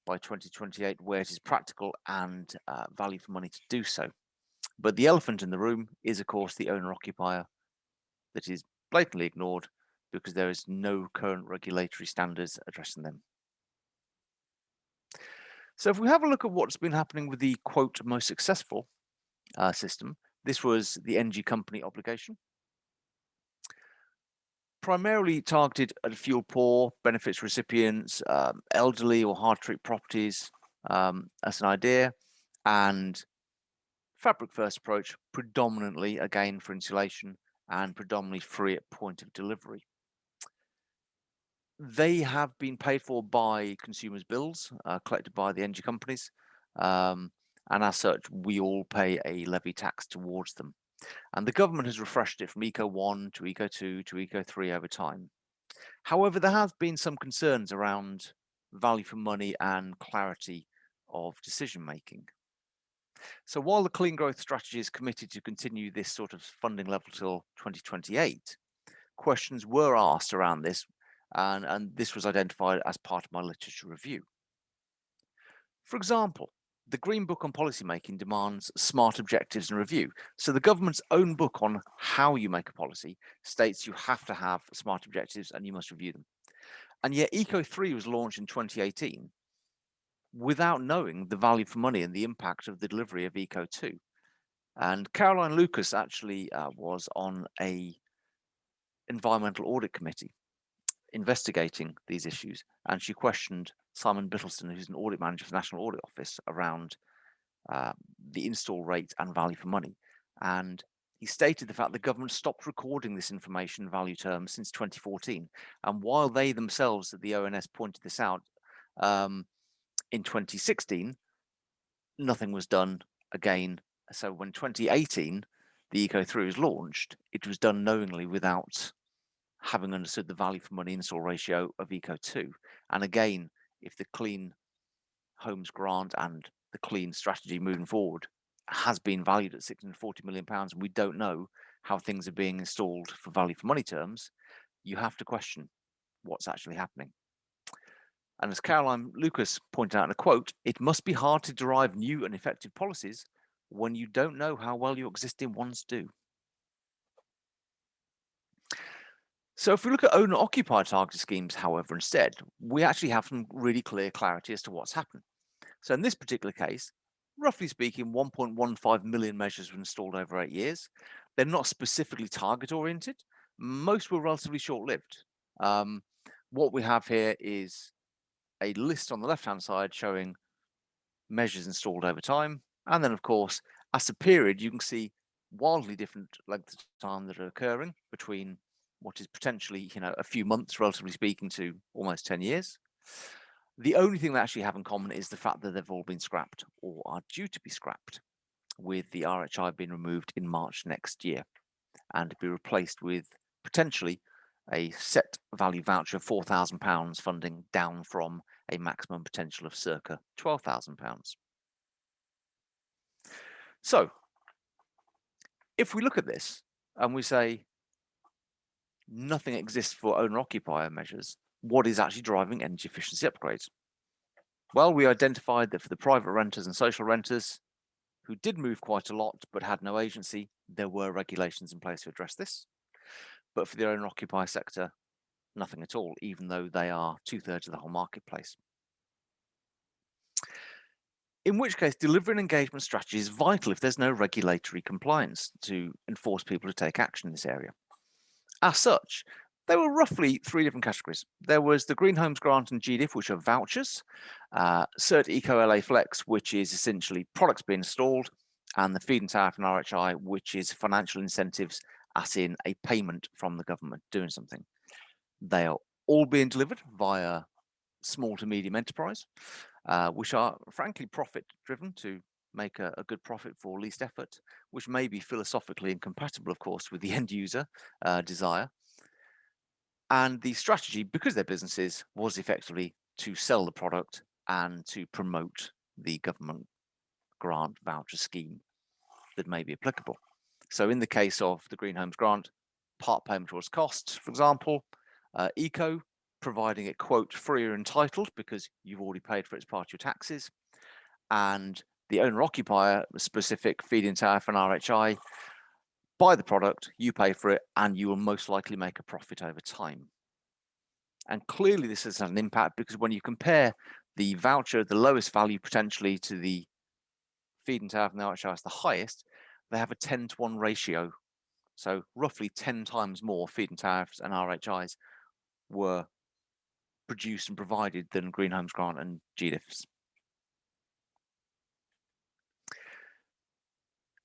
by 2028, where it is practical and value for money to do so. But the elephant in the room is, of course, the owner-occupier that is blatantly ignored because there is no current regulatory standards addressing them. So if we have a look at what's been happening with the quote most successful system, this was the energy company obligation. Primarily targeted at fuel poor, benefits recipients, elderly or hard to treat properties, as an idea, and fabric first approach predominantly again for insulation and predominantly free at point of delivery. They have been paid for by consumers' bills collected by the energy companies, and as such, we all pay a levy tax towards them. And the government has refreshed it from Eco 1 to Eco 2 to Eco 3 over time. However, there have been some concerns around value for money and clarity of decision making. So while the Clean Growth Strategy is committed to continue this sort of funding level till 2028, questions were asked around this, and this was identified as part of my literature review. For example, the Green Book on Policymaking demands smart objectives and review. So the government's own book on how you make a policy states you have to have smart objectives and you must review them. And yet Eco 3 was launched in 2018 without knowing the value for money and the impact of the delivery of Eco 2. And Caroline Lucas actually was on a environmental audit committee investigating these issues, and she questioned Simon Bittleston, who's an audit manager for the National Audit Office, around the install rate and value for money. And he stated the fact the government stopped recording this information in value terms since 2014. And while they themselves at the ONS pointed this out in 2016, nothing was done again. So when 2018, the Eco 3 was launched, it was done knowingly without having understood the value for money install ratio of Eco 2. And again, if the Clean Homes Grant and the Clean strategy moving forward has been valued at £640 million, and we don't know how things are being installed for value for money terms, you have to question what's actually happening. And as Caroline Lucas pointed out in a quote, it must be hard to derive new and effective policies when you don't know how well your existing ones do. So if we look at owner-occupier targeted schemes, however, instead, we actually have some really clear clarity as to what's happened. So in this particular case, roughly speaking, 1.15 million measures were installed over 8 years. They're not specifically target-oriented. Most were relatively short-lived. What we have here is a list on the left-hand side showing measures installed over time. And then, of course, as a period, you can see wildly different lengths of time that are occurring between what is potentially, a few months, relatively speaking, to almost 10 years. The only thing they actually have in common is the fact that they've all been scrapped or are due to be scrapped, with the RHI being removed in March next year and to be replaced with potentially a set value voucher of £4,000 funding, down from a maximum potential of circa £12,000. So if we look at this and we say nothing exists for owner-occupier measures, what is actually driving energy efficiency upgrades? Well, we identified that for the private renters and social renters, who did move quite a lot but had no agency, there were regulations in place to address this. But for the owner-occupier sector, nothing at all, even though they are 2/3 of the whole marketplace. In which case, delivering engagement strategy is vital if there's no regulatory compliance to enforce people to take action in this area. As such, there were roughly 3 different categories. There was the Green Homes Grant and GDIF, which are vouchers, Cert Eco LA Flex, which is essentially products being installed, and the Feed-in Tariff and RHI, which is financial incentives, as in a payment from the government doing something. They are all being delivered via small to medium enterprise, which are frankly profit driven to make a good profit for least effort, which may be philosophically incompatible, of course, with the end user desire. And the strategy, because they're businesses, was effectively to sell the product and to promote the government grant voucher scheme that may be applicable. So in the case of the Green Homes Grant, part payment towards costs, for example, Eco, providing it, quote, free or entitled because you've already paid for it as part of your taxes, and the owner-occupier specific Feed-in Tariff and RHI, buy the product, you pay for it, and you will most likely make a profit over time. And clearly this has had an impact, because when you compare the voucher, the lowest value potentially, to the feed-in tariff and the RHIs, the highest, they have a 10-to-1 ratio. So roughly 10 times more feed-in tariffs and RHIs were produced and provided than Green Homes Grant and GDIFs.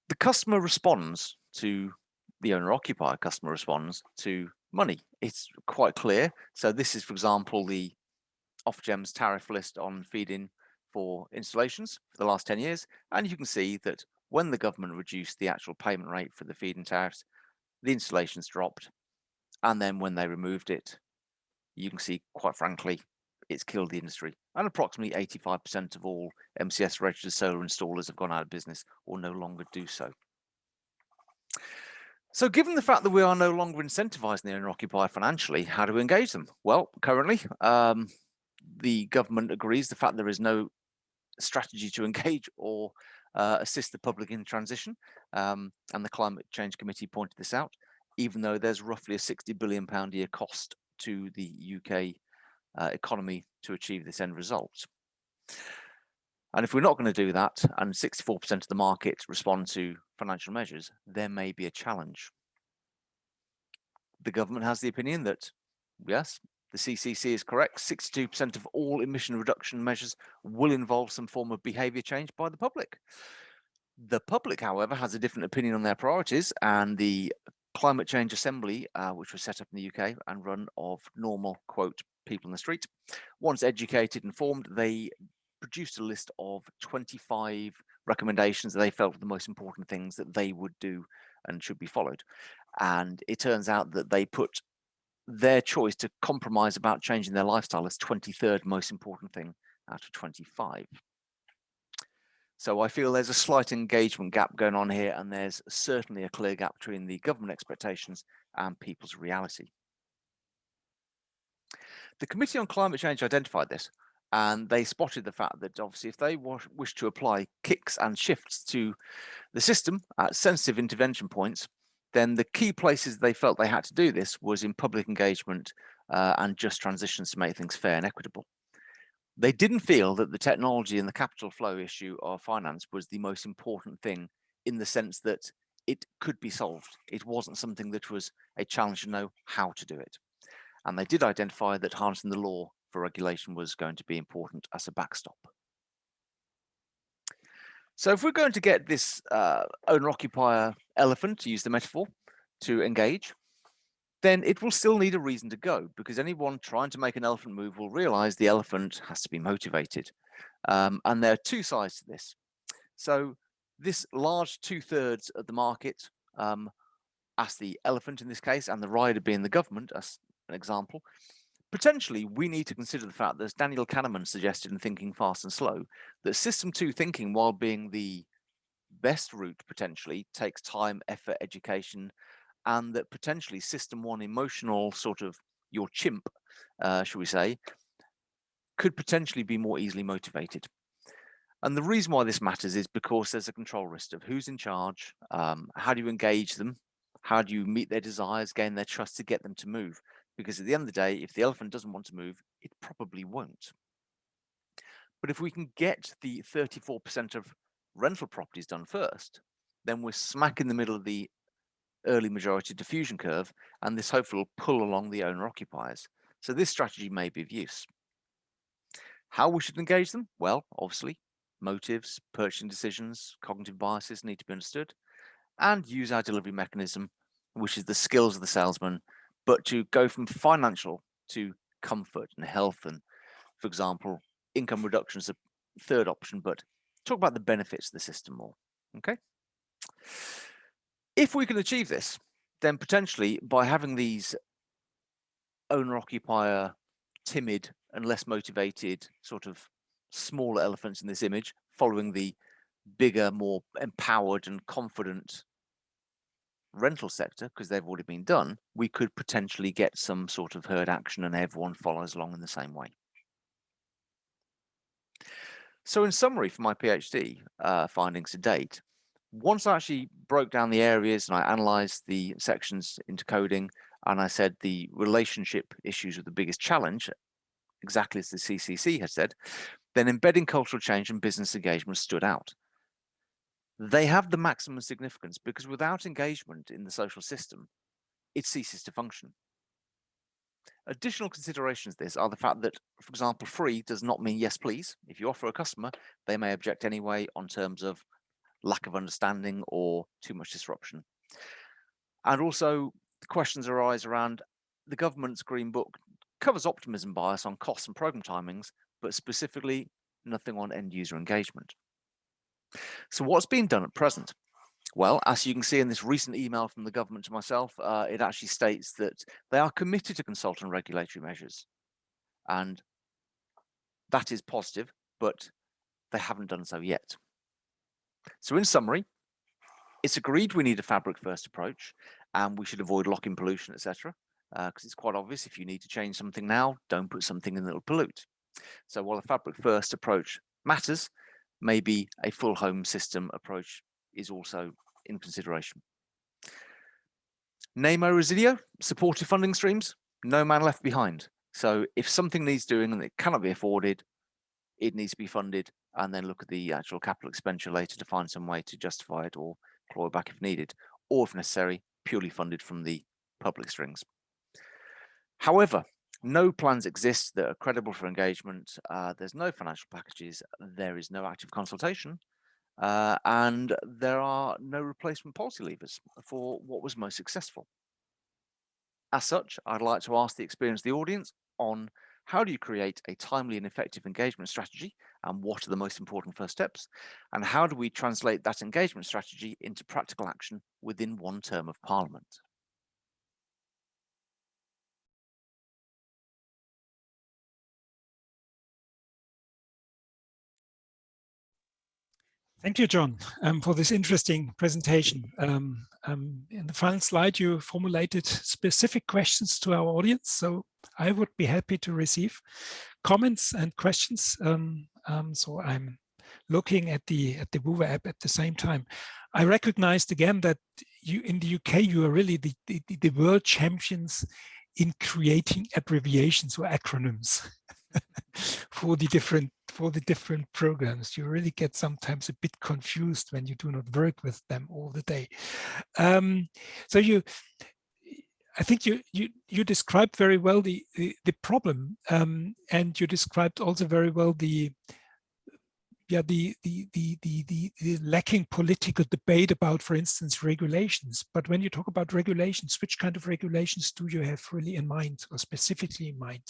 The customer responds to the owner-occupier customer responds to money. It's quite clear. So this is, for example, the Ofgem's tariff list on feed-in for installations for the last 10 years. And you can see that when the government reduced the actual payment rate for the feed-in tariffs, the installations dropped. And then when they removed it, you can see, quite frankly, it's killed the industry. And approximately 85% of all MCS registered solar installers have gone out of business or no longer do so. So given the fact that we are no longer incentivizing the owner-occupier financially, how do we engage them? Well, currently, the government agrees the fact there is no strategy to engage or assist the public in transition. And the Climate Change Committee pointed this out, even though there's roughly a £60 billion a year cost to the UK economy to achieve this end result. And if we're not going to do that, and 64% of the market respond to financial measures, there may be a challenge. The government has the opinion that, yes, the CCC is correct. 62% of all emission reduction measures will involve some form of behaviour change by the public. The public, however, has a different opinion on their priorities, and the Climate Change Assembly, which was set up in the UK and run of normal, quote, people in the street, once educated and informed, they produced a list of 25 recommendations that they felt were the most important things that they would do and should be followed. And it turns out that they put their choice to compromise about changing their lifestyle as 23rd most important thing out of 25. So I feel there's a slight engagement gap going on here, and there's certainly a clear gap between the government expectations and people's reality. The Committee on Climate Change identified this, and they spotted the fact that obviously if they wish to apply kicks and shifts to the system at sensitive intervention points, then the key places they felt they had to do this was in public engagement and just transitions to make things fair and equitable. They didn't feel that the technology and the capital flow issue of finance was the most important thing, in the sense that it could be solved. It wasn't something that was a challenge to know how to do it. And they did identify that harnessing the law for regulation was going to be important as a backstop. So if we're going to get this owner-occupier elephant, to use the metaphor, to engage, then it will still need a reason to go, because anyone trying to make an elephant move will realize the elephant has to be motivated. And there are two sides to this. So this large 2/3 of the market, as the elephant in this case, and the rider being the government as an example, potentially we need to consider the fact that, as Daniel Kahneman suggested in Thinking Fast and Slow, that system 2 thinking, while being the best route, potentially takes time, effort, education, and that potentially system 1 emotional, sort of your chimp, shall we say, could potentially be more easily motivated. And the reason why this matters is because there's a control risk of who's in charge, how do you engage them, how do you meet their desires, gain their trust to get them to move? Because at the end of the day, if the elephant doesn't want to move, it probably won't. But if we can get the 34% of rental properties done first, then we're smack in the middle of the early majority diffusion curve, and this hopefully will pull along the owner occupiers. So this strategy may be of use. How we should engage them? Well, obviously, motives, purchasing decisions, cognitive biases need to be understood, and use our delivery mechanism, which is the skills of the salesman, but to go from financial to comfort and health, and, for example, income reduction is a third option, but talk about the benefits of the system more. Okay. If we can achieve this, then potentially by having these owner-occupier, timid and less motivated, sort of smaller elephants in this image, following the bigger, more empowered and confident rental sector, because they've already been done, we could potentially get some sort of herd action and everyone follows along in the same way. So in summary, for my PhD findings to date, once I actually broke down the areas and I analysed the sections into coding, and I said the relationship issues were the biggest challenge, exactly as the CCC has said, then embedding cultural change and business engagement stood out. They have the maximum significance because without engagement in the social system, it ceases to function. Additional considerations to this are the fact that, for example, free does not mean yes, please. If you offer a customer, they may object anyway on terms of lack of understanding or too much disruption. And also, the questions arise around the government's Green Book covers optimism bias on costs and program timings, but specifically nothing on end user engagement. So what's being done at present? Well, as you can see in this recent email from the government to myself, it actually states that they are committed to consult on regulatory measures. And that is positive, but they haven't done so yet. So in summary, it's agreed we need a fabric first approach and we should avoid lock-in pollution, etc. Because it's quite obvious if you need to change something now, don't put something in that will pollute. So while a fabric first approach matters, maybe a full home system approach is also in consideration. Nemo Resilio, supportive funding streams, no man left behind. So if something needs doing and it cannot be afforded, it needs to be funded, and then look at the actual capital expenditure later to find some way to justify it or claw it back if needed, or if necessary, purely funded from the public strings. However, no plans exist that are credible for engagement. There's no financial packages. There is no active consultation. And there are no replacement policy levers for what was most successful. As such, I'd like to ask the experience of the audience on how do you create a timely and effective engagement strategy, and what are the most important first steps, and how do we translate that engagement strategy into practical action within one term of Parliament? Thank you, John, for this interesting presentation. In the final slide, you formulated specific questions to our audience, so I would be happy to receive comments and questions. So I'm looking at the Woover app at the same time. I recognized again that you in the UK, you are really the world champions in creating abbreviations or acronyms for the different programs. You really get sometimes a bit confused when you do not work with them all the day. So I think you described very well the problem, and you described also very well the lacking political debate about, for instance, regulations. But when you talk about regulations, which kind of regulations do you have really in mind, or specifically in mind?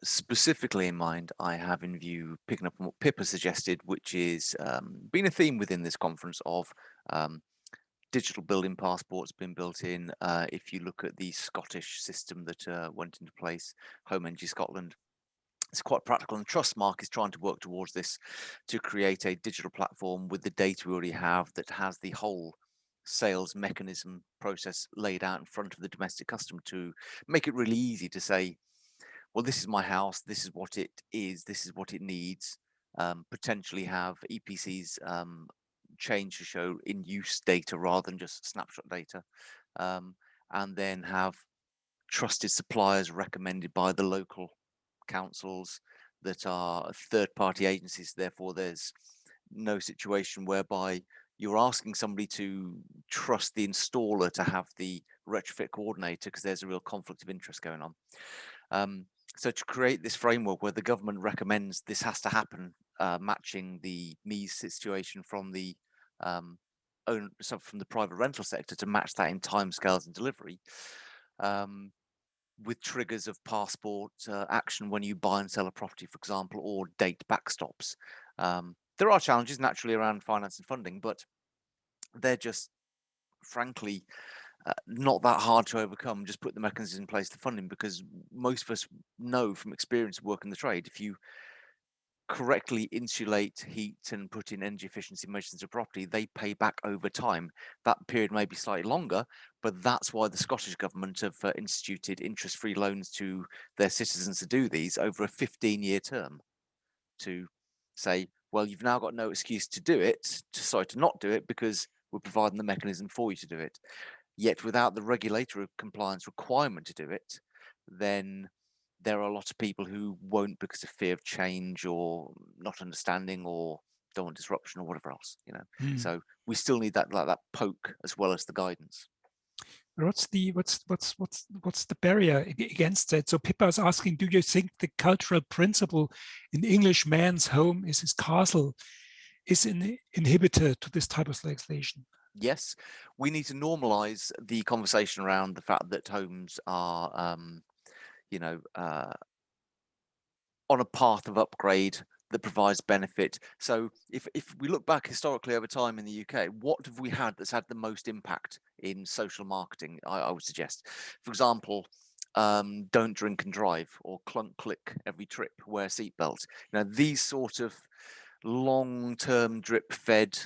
Specifically in mind, I have in view picking up on what Pippa suggested, which is been a theme within this conference of digital building passports being built in. If you look at the Scottish system that went into place, Home Energy Scotland, it's quite practical, and Trustmark is trying to work towards this to create a digital platform with the data we already have that has the whole sales mechanism process laid out in front of the domestic customer to make it really easy to say, well, this is my house, this is what it is, this is what it needs. Potentially have EPCs change to show in use data rather than just snapshot data, and then have trusted suppliers recommended by the local councils that are third-party agencies. Therefore, there's no situation whereby you're asking somebody to trust the installer to have the retrofit coordinator, because there's a real conflict of interest going on. So to create this framework where the government recommends this has to happen, matching the MEES situation from the from the private rental sector to match that in timescales and delivery, with triggers of passport action when you buy and sell a property, for example, or date backstops. There are challenges naturally around finance and funding, but they're just frankly not that hard to overcome. Just put the mechanisms in place to funding, because most of us know from experience of working the trade, if you correctly insulate heat and put in energy efficiency measures into property, they pay back over time. That period may be slightly longer, but that's why the Scottish government have instituted interest-free loans to their citizens to do these over a 15-year term, to say, well, you've now got no excuse to do it, to not do it, because we're providing the mechanism for you to do it. Yet without the regulatory compliance requirement to do it, then there are a lot of people who won't because of fear of change or not understanding or don't want disruption or whatever else, you know. So we still need that, like that poke as well as the guidance. What's the barrier against that? So Pippa is asking, do you think the cultural principle in English man's home is his castle is an inhibitor to this type of legislation? Yes, we need to normalize the conversation around the fact that homes are, you know, on a path of upgrade that provides benefit. So if we look back historically over time in the UK, what have we had that's had the most impact in social marketing? I would suggest, for example, don't drink and drive, or clunk click every trip, wear seatbelts. You know, these sort of long-term drip fed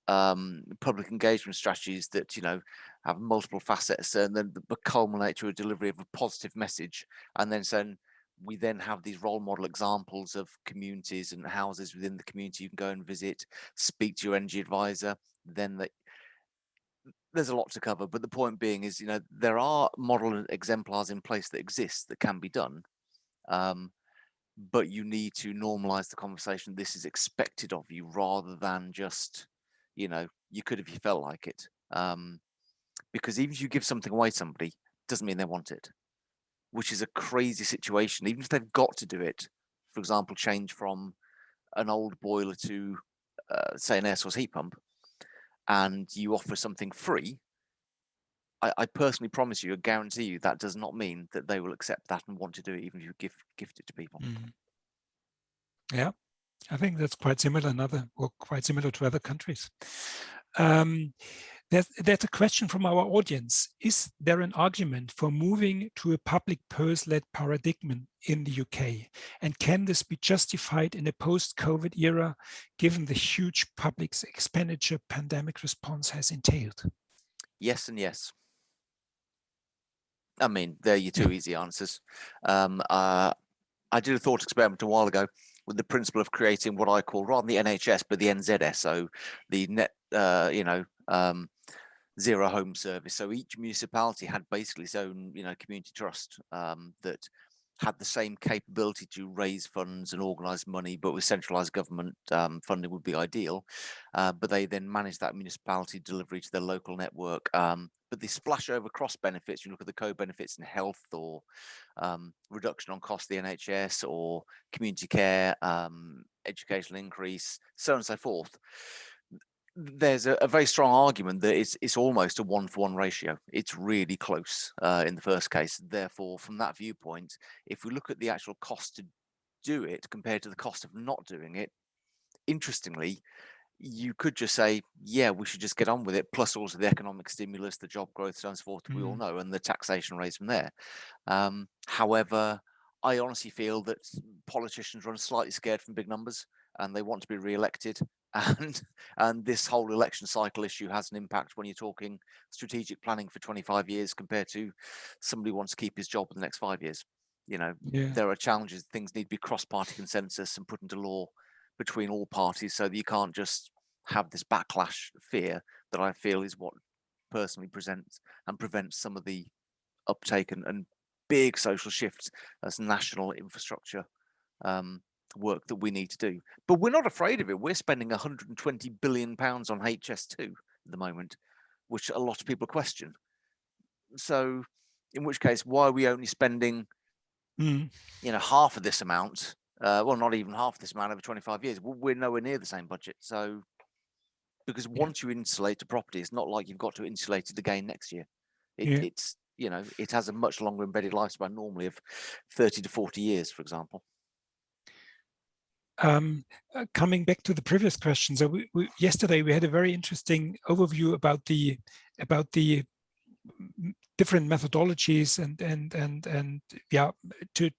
public engagement strategies that, you know, have multiple facets and then culminate to a delivery of a positive message, and then saying we then have these role model examples of communities and houses within the community you can go and visit, speak to your energy advisor. Then there's a lot to cover, but the point being is, you know, there are model exemplars in place that exist that can be done, but you need to normalize the conversation. This is expected of you, rather than just, you know, you could if you felt like it. Because even if you give something away to somebody, doesn't mean they want it, which is a crazy situation. Even if they've got to do it, for example, change from an old boiler to, say, an air source heat pump, and you offer something free, I personally promise you, I guarantee you, that does not mean that they will accept that and want to do it, even if you gift it to people. Yeah, I think that's quite similar to other countries. There's a question from our audience. Is there an argument for moving to a public purse-led paradigm in the UK? And can this be justified in a post-COVID era, given the huge public expenditure pandemic response has entailed? Yes and yes. I mean, they're your two easy answers. I did a thought experiment a while ago with the principle of creating what I call, rather than the NHS, but the NZS, so the net, zero home service. So each municipality had basically its own, you know, community trust that had the same capability to raise funds and organise money, but with centralised government funding would be ideal. But they then manage that municipality delivery to their local network. But the splash over cross benefits, you look at the co-benefits in health, or reduction on cost of the NHS, or community care, educational increase, so on and so forth. There's a very strong argument that it's almost a 1-for-1 ratio. It's really close in the first case. Therefore, from that viewpoint, if we look at the actual cost to do it compared to the cost of not doing it, interestingly, you could just say, yeah, we should just get on with it, plus also the economic stimulus, the job growth, so on and so forth, we all know, and the taxation raised from there. However, I honestly feel that politicians run slightly scared from big numbers, and they want to be re-elected. And this whole election cycle issue has an impact when you're talking strategic planning for 25 years compared to somebody who wants to keep his job in the next 5 years. You know, there are challenges. Things need to be cross-party consensus and put into law between all parties, so that you can't just have this backlash fear that I feel is what personally presents and prevents some of the uptake and big social shifts as national infrastructure work that we need to do. But we're not afraid of it. We're spending 120 billion pounds on HS2 at the moment, which a lot of people question. So in which case, why are we only spending you know, half of this amount, well, not even half this amount over 25 years? Well, we're nowhere near the same budget. So because once you insulate a property, it's not like you've got to insulate it again next year. It's, you know, it has a much longer embedded lifespan, normally of 30 to 40 years, for example. Coming back to the previous question, so yesterday we had a very interesting overview about the different methodologies and yeah, to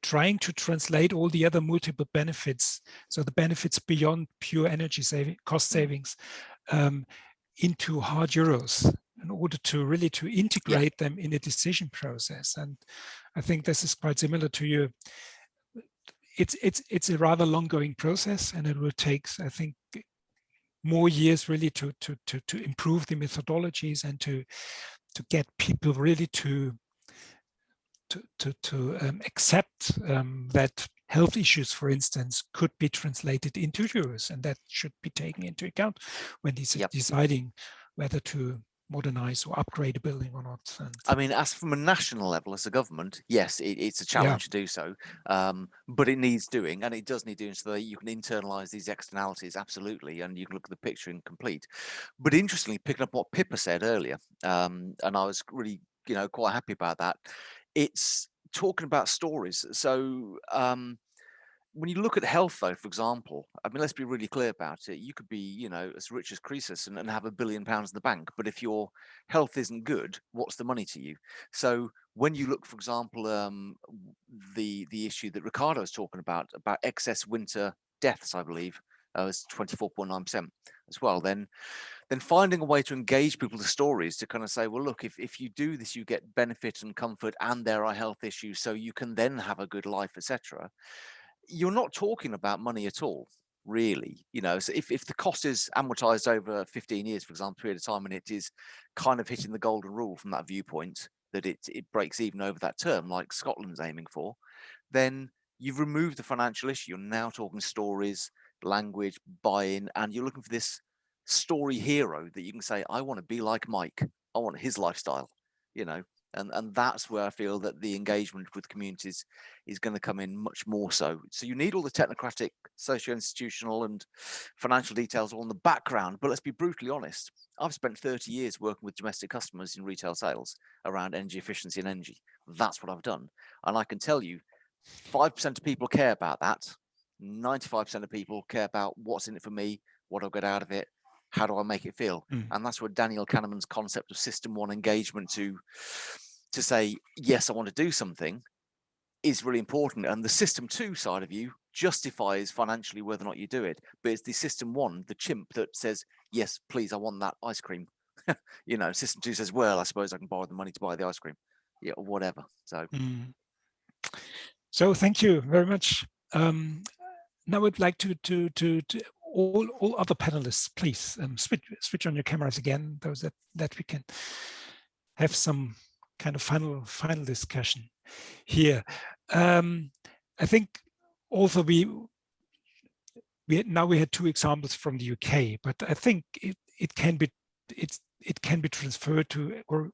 trying to translate all the other multiple benefits, so the benefits beyond pure energy cost savings, into hard euros, in order to really to integrate them in a decision process. And I think this is quite similar to you. It's a rather long going process, and it will take, I think, more years really to improve the methodologies and to get people really to accept that health issues, for instance, could be translated into euros, and that should be taken into account when deciding whether to modernize or upgrade a building or not. And I mean, as from a national level, as a government, yes, it's a challenge to do so, but it needs doing, and it does need doing so that you can internalize these externalities, absolutely, and you can look at the picture incomplete. But interestingly, picking up what Pippa said earlier, and I was really, quite happy about that. It's talking about stories. So when you look at health, though, for example, I mean, let's be really clear about it. You could be, as rich as Croesus and have £1 billion in the bank, but if your health isn't good, what's the money to you? So when you look, for example, the issue that Ricardo was talking about excess winter deaths, I believe, was 24.9% as well. Then finding a way to engage people to stories to kind of say, well, look, if you do this, you get benefit and comfort, and there are health issues, so you can then have a good life, etc. You're not talking about money at all, really. So if the cost is amortized over 15 years, for example, period of time, and it is kind of hitting the golden rule from that viewpoint, that it breaks even over that term, like Scotland's aiming for, then you've removed the financial issue. You're now talking stories, language, buy-in, and you're looking for this story hero that you can say, I want to be like Mike. I want his lifestyle, and that's where I feel that the engagement with communities is going to come in much more so. So you need all the technocratic, socio-institutional and financial details all in the background. But let's be brutally honest. I've spent 30 years working with domestic customers in retail sales around energy efficiency and energy. That's what I've done. And I can tell you, 5% of people care about that. 95% of people care about what's in it for me, what I'll get out of it, how do I make it feel? And that's where Daniel Kahneman's concept of system one engagement to say, yes, I want to do something is really important. And the system two side of you justifies financially whether or not you do it. But it's the system one, the chimp, that says, yes, please, I want that ice cream. System two says, well, I suppose I can borrow the money to buy the ice cream. Yeah, or whatever. So thank you very much. Now I'd like to all other panelists, please switch on your cameras again, those that we can have some kind of final discussion here. I think also we had two examples from the UK, but I think it can be transferred to, or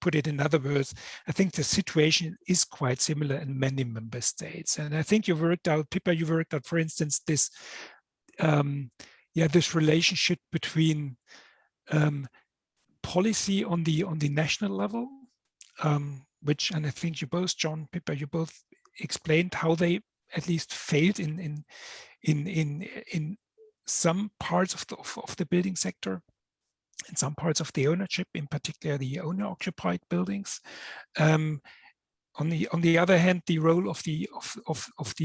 put it in other words, I think the situation is quite similar in many member states. And I think Pippa, you worked out, for instance, this this relationship between policy on the national level, which, and I think you both, John, Pippa, you both explained how they at least failed in some parts of the building sector, in some parts of the ownership, in particular the owner-occupied buildings. On the other hand, the role of the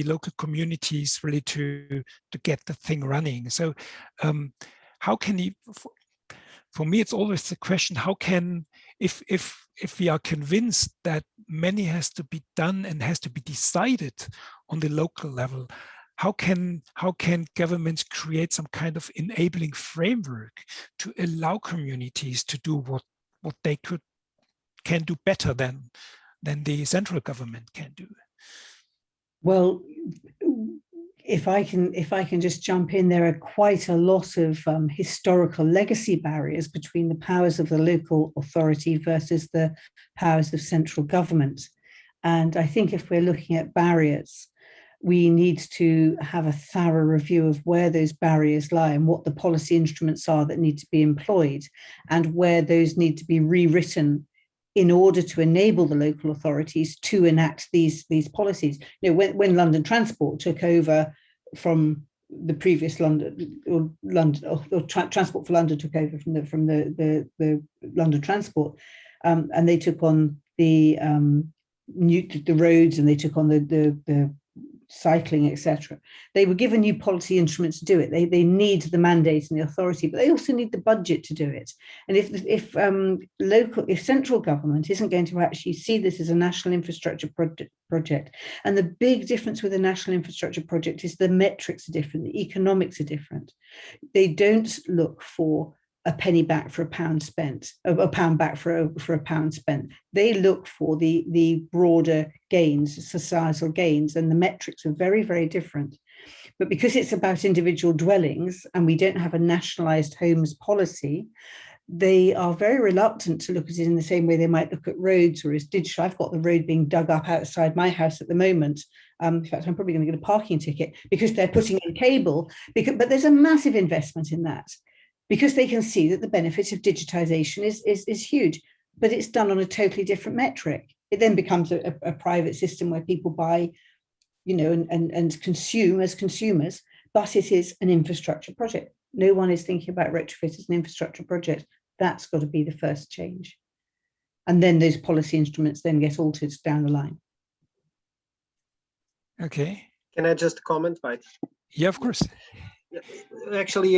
local communities really to get the thing running. So how can he? For me, it's always the question: how can, if we are convinced that many has to be done and has to be decided on the local level, how can governments create some kind of enabling framework to allow communities to do what they can do better than the central government can do? Well, if I can just jump in, there are quite a lot of historical legacy barriers between the powers of the local authority versus the powers of central government. And I think if we're looking at barriers, we need to have a thorough review of where those barriers lie and what the policy instruments are that need to be employed, and where those need to be rewritten in order to enable the local authorities to enact these policies. When London Transport took over from the previous Transport for London took over from the London Transport, and they took on the roads, and they took on the cycling, etc. They were given new policy instruments to do it. They need the mandate and the authority, but they also need the budget to do it. And if central government isn't going to actually see this as a national infrastructure project, and the big difference with a national infrastructure project is the metrics are different, the economics are different. They don't look for a penny back for a pound spent, a pound back for a pound spent. They look for the broader gains, societal gains, and the metrics are very, very different. But because it's about individual dwellings and we don't have a nationalized homes policy, they are very reluctant to look at it in the same way they might look at roads or as digital. I've got the road being dug up outside my house at the moment. In fact, I'm probably going to get a parking ticket because they're putting in cable. But there's a massive investment in that because they can see that the benefit of digitization is huge. But it's done on a totally different metric. It then becomes a private system where people buy, and consume as consumers, but it is an infrastructure project. No one is thinking about retrofit as an infrastructure project. That's got to be the first change. And then those policy instruments then get altered down the line. Okay. Can I just comment, right? Yeah, of course. Actually,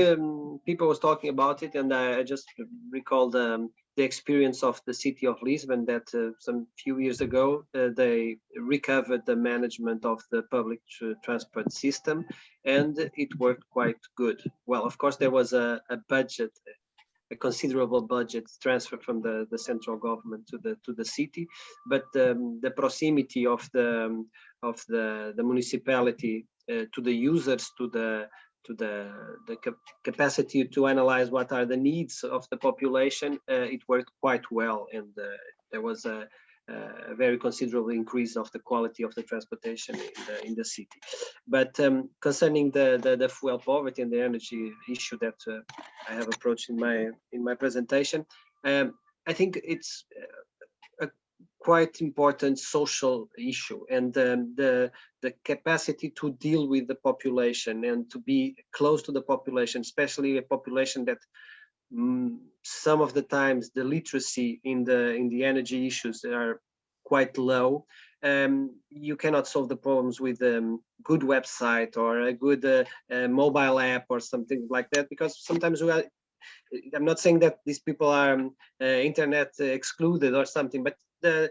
people was talking about it, and I just recalled the experience of the city of Lisbon that some few years ago they recovered the management of the public transport system, and it worked quite good. Well, of course, there was a budget, a considerable budget transfer from the central government to the city, but the proximity of the municipality to the users, to the capacity to analyze what are the needs of the population, it worked quite well, and there was a very considerable increase of the quality of the transportation in the city. But concerning the fuel poverty and the energy issue that I have approached in my presentation, I think it's a quite important social issue, and the capacity to deal with the population and to be close to the population, especially a population that some of the times the literacy in the energy issues are quite low. You cannot solve the problems with a good website or a good mobile app or something like that, because sometimes I'm not saying that these people are internet excluded or something, but the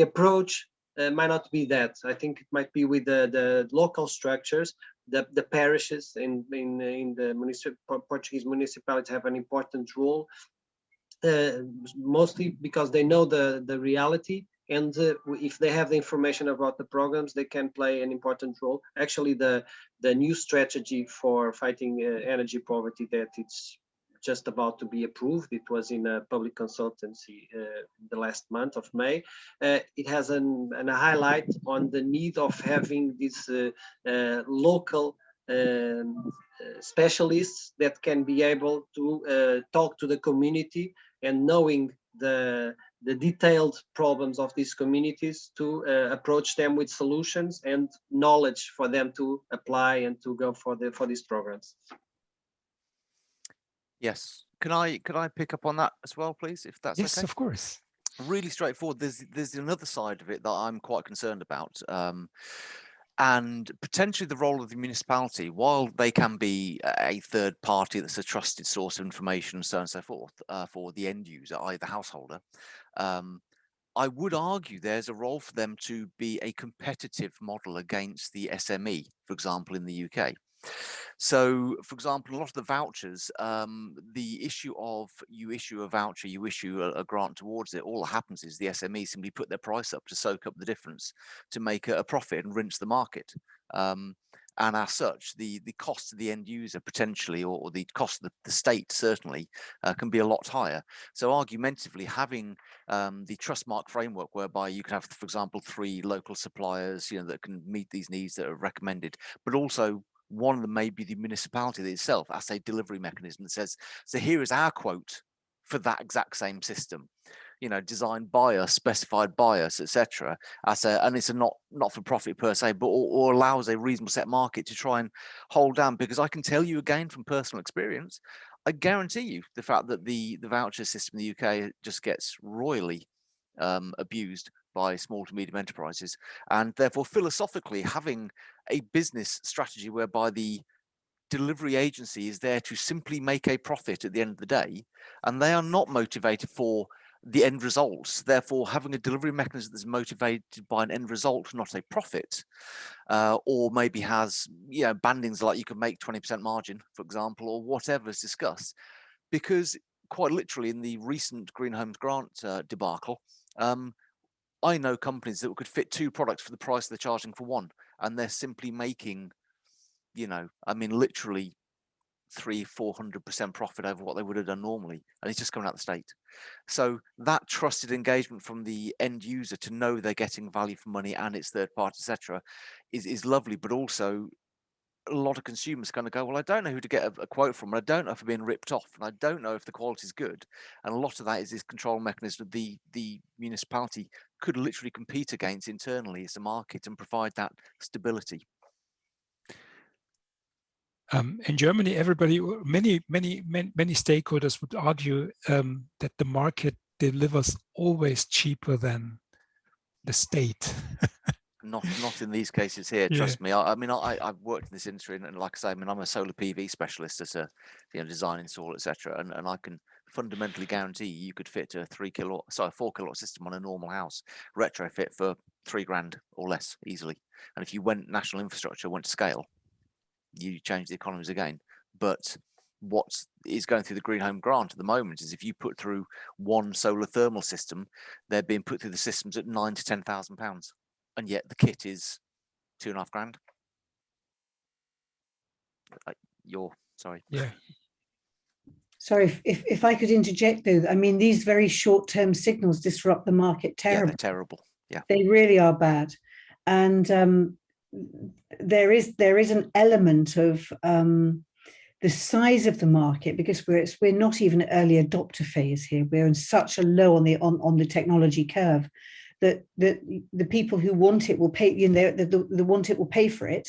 approach might not be that. I think it might be with the local structures. The parishes in the Portuguese municipalities have an important role, mostly because they know the reality, and if they have the information about the programs, they can play an important role. Actually, the new strategy for fighting energy poverty that it's just about to be approved, it was in a public consultancy the last month of May. It has a highlight on the need of having these local specialists that can be able to talk to the community, and knowing the detailed problems of these communities to approach them with solutions and knowledge for them to apply and to go for these programs. Yes. Can I pick up on that as well, please, if that's Yes, okay? of course. Really straightforward. There's another side of it that I'm quite concerned about. And potentially the role of the municipality, while they can be a third party that's a trusted source of information and so on and so forth for the end user, i.e. the householder, I would argue there's a role for them to be a competitive model against the SME, for example, in the UK. So, for example, a lot of the vouchers, the issue of you issue a voucher, you issue a grant towards it, all that happens is the SME simply put their price up to soak up the difference, to make a profit and rinse the market. And as such, the cost to the end user potentially, or the cost of the state certainly, can be a lot higher. So argumentatively, having the Trustmark framework, whereby you can have, for example, 3 local suppliers, that can meet these needs that are recommended, but also one of them may be the municipality itself as a delivery mechanism that says, so here is our quote for that exact same system, designed by us, specified by us, etc. And it's a not for profit per se, but or allows a reasonable set market to try and hold down. Because I can tell you again from personal experience, I guarantee you the fact that the voucher system in the UK just gets royally abused by small to medium enterprises, and therefore philosophically having a business strategy whereby the delivery agency is there to simply make a profit at the end of the day, and they are not motivated for the end results. Therefore, having a delivery mechanism that's motivated by an end result, not a profit, or maybe has bandings like you can make 20% margin, for example, or whatever is discussed. Because quite literally in the recent Green Homes Grant debacle, I know companies that could fit 2 products for the price they're charging for one, and they're simply making, literally 300-400% profit over what they would have done normally, and it's just coming out of the state. So that trusted engagement from the end user to know they're getting value for money and it's third party, etc., is lovely. But also, a lot of consumers kind of go, well, I don't know who to get a quote from, and I don't know if I'm being ripped off, and I don't know if the quality is good. And a lot of that is this control mechanism the municipality could literally compete against internally as a market and provide that stability. In Germany, many stakeholders would argue that the market delivers always cheaper than the state. Not in these cases here. Trust me. I've worked in this industry, and like I say, I'm a solar PV specialist as a design, install, etc. And I can fundamentally guarantee you could fit a 4 kilowatt system on a normal house, retrofit for £3,000 or less easily. And if you went national infrastructure, went to scale, you change the economies again. But what is going through the Green Home Grant at the moment is if you put through one solar thermal system, they're being put through the systems at £9,000 to £10,000. And yet the kit is £2,500. Sorry. Yeah. Sorry, if I could interject though, these very short-term signals disrupt the market terribly. Yeah, they're terrible. Yeah, they really are bad, and there is an element of the size of the market, because we're not even at early adopter phase here. We're in such a low on the technology curve that the people who want it will pay. The want it will pay for it,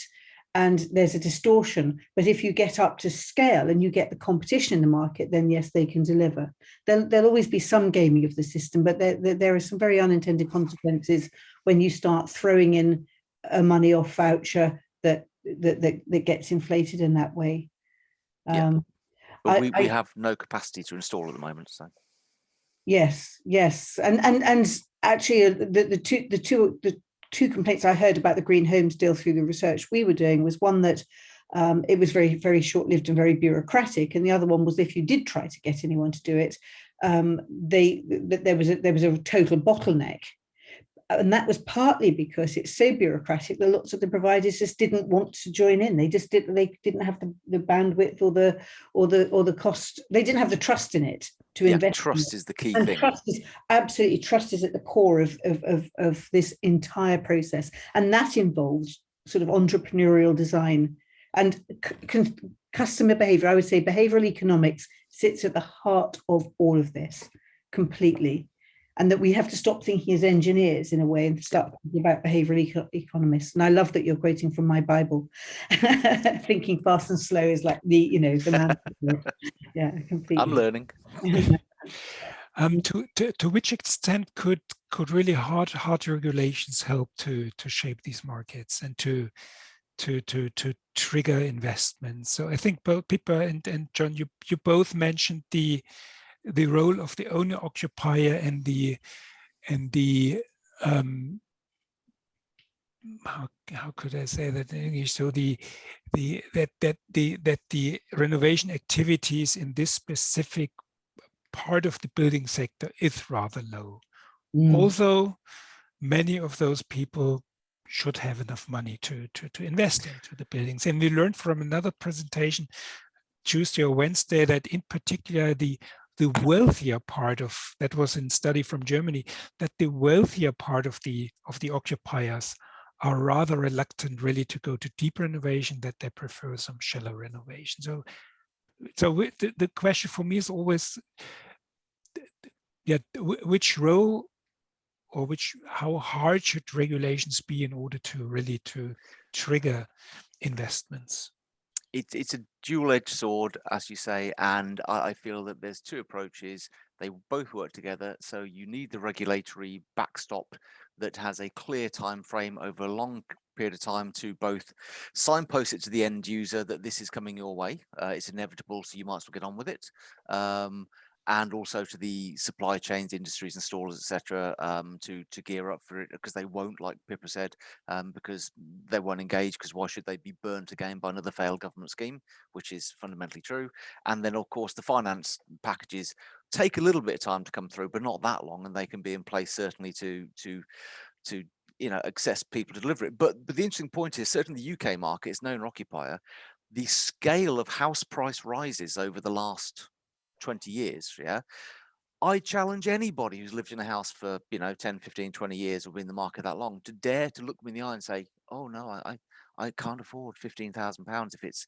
and there's a distortion. But if you get up to scale and you get the competition in the market, then yes, they can deliver. There'll always be some gaming of the system, but there are some very unintended consequences when you start throwing in a money off voucher that gets inflated in that way. Yeah. But we have no capacity to install at the moment. So yes, and actually the two complaints I heard about the Green Homes deal through the research we were doing was one that it was very, very short-lived and very bureaucratic, and the other one was if you did try to get anyone to do it, there was a total bottleneck. And that was partly because it's so bureaucratic that lots of the providers just didn't want to join in. They just didn't have the bandwidth or the cost. They didn't have the trust in it to invest. Trust is the key and thing. Trust is at the core of this entire process, and that involves sort of entrepreneurial design and customer behavior. I would say behavioral economics sits at the heart of all of this completely. And that we have to stop thinking as engineers in a way and start thinking about behavioral economists. And I love that you're quoting from my Bible. Thinking fast and slow is like the man. Yeah, completely. I'm learning. To which extent could really hard regulations help to shape these markets and to trigger investments? So I think both Pippa and John, you both mentioned the role of the owner occupier and the how could I say that in English? So the renovation activities in this specific part of the building sector is rather low. Although many of those people should have enough money to invest into the buildings. And we learned from another presentation Tuesday or Wednesday that in particular the wealthier part of, that was in study from Germany, that the wealthier part of the occupiers are rather reluctant really to go to deep renovation, that they prefer some shallow renovation. So the question for me is always, which role or how hard should regulations be in order to really to trigger investments? It's a dual-edged sword, as you say, and I feel that there's two approaches. They both work together. So you need the regulatory backstop that has a clear time frame over a long period of time to both signpost it to the end user that this is coming your way. It's inevitable, so you might as well get on with it. and also to the supply chains, industries, installers, etc., to gear up for it, because they won't, like Pippa said, because they won't engage, because why should they be burnt again by another failed government scheme, which is fundamentally true. And then, of course, the finance packages take a little bit of time to come through, but not that long, and they can be in place certainly to access people to deliver it. But the interesting point is, certainly the UK market is known occupier. The scale of house price rises over the last 20 years, I challenge anybody who's lived in a house for 10, 15, 20 years, or been in the market that long, to dare to look me in the eye and say, oh no, I can't afford £15,000 if it's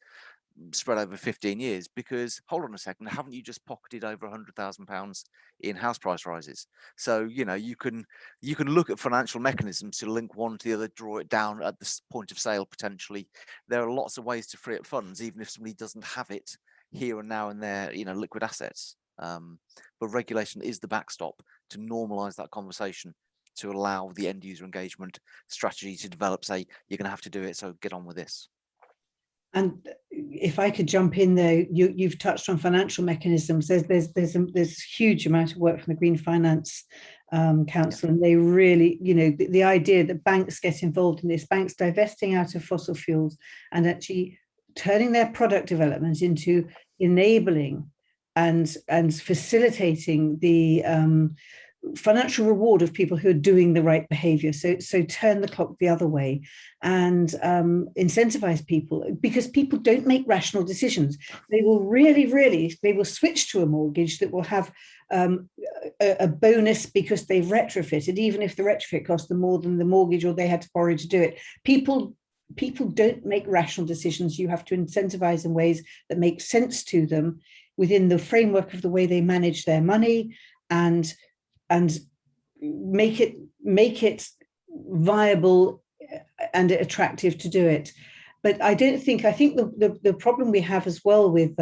spread over 15 years, because hold on a second, haven't you just pocketed over £100,000 in house price rises? So you can look at financial mechanisms to link one to the other, draw it down at the point of sale potentially. There are lots of ways to free up funds, even if somebody doesn't have it here and now in their liquid assets. But regulation is the backstop to normalize that conversation, to allow the end user engagement strategy to develop. Say, you're going to have to do it, so get on with this. And if I could jump in there, you've touched on financial mechanisms. There's a huge amount of work from the Green Finance Council, and they really, the idea that banks get involved in this, banks divesting out of fossil fuels and actually turning their product development into enabling and facilitating the financial reward of people who are doing the right behavior. So turn the clock the other way and incentivize people, because people don't make rational decisions. They will they will switch to a mortgage that will have a bonus because they've retrofitted, even if the retrofit cost them more than the mortgage or they had to borrow to do it. People don't make rational decisions. You have to incentivize in ways that make sense to them within the framework of the way they manage their money, and make it viable and attractive to do it. But I think the problem we have as well with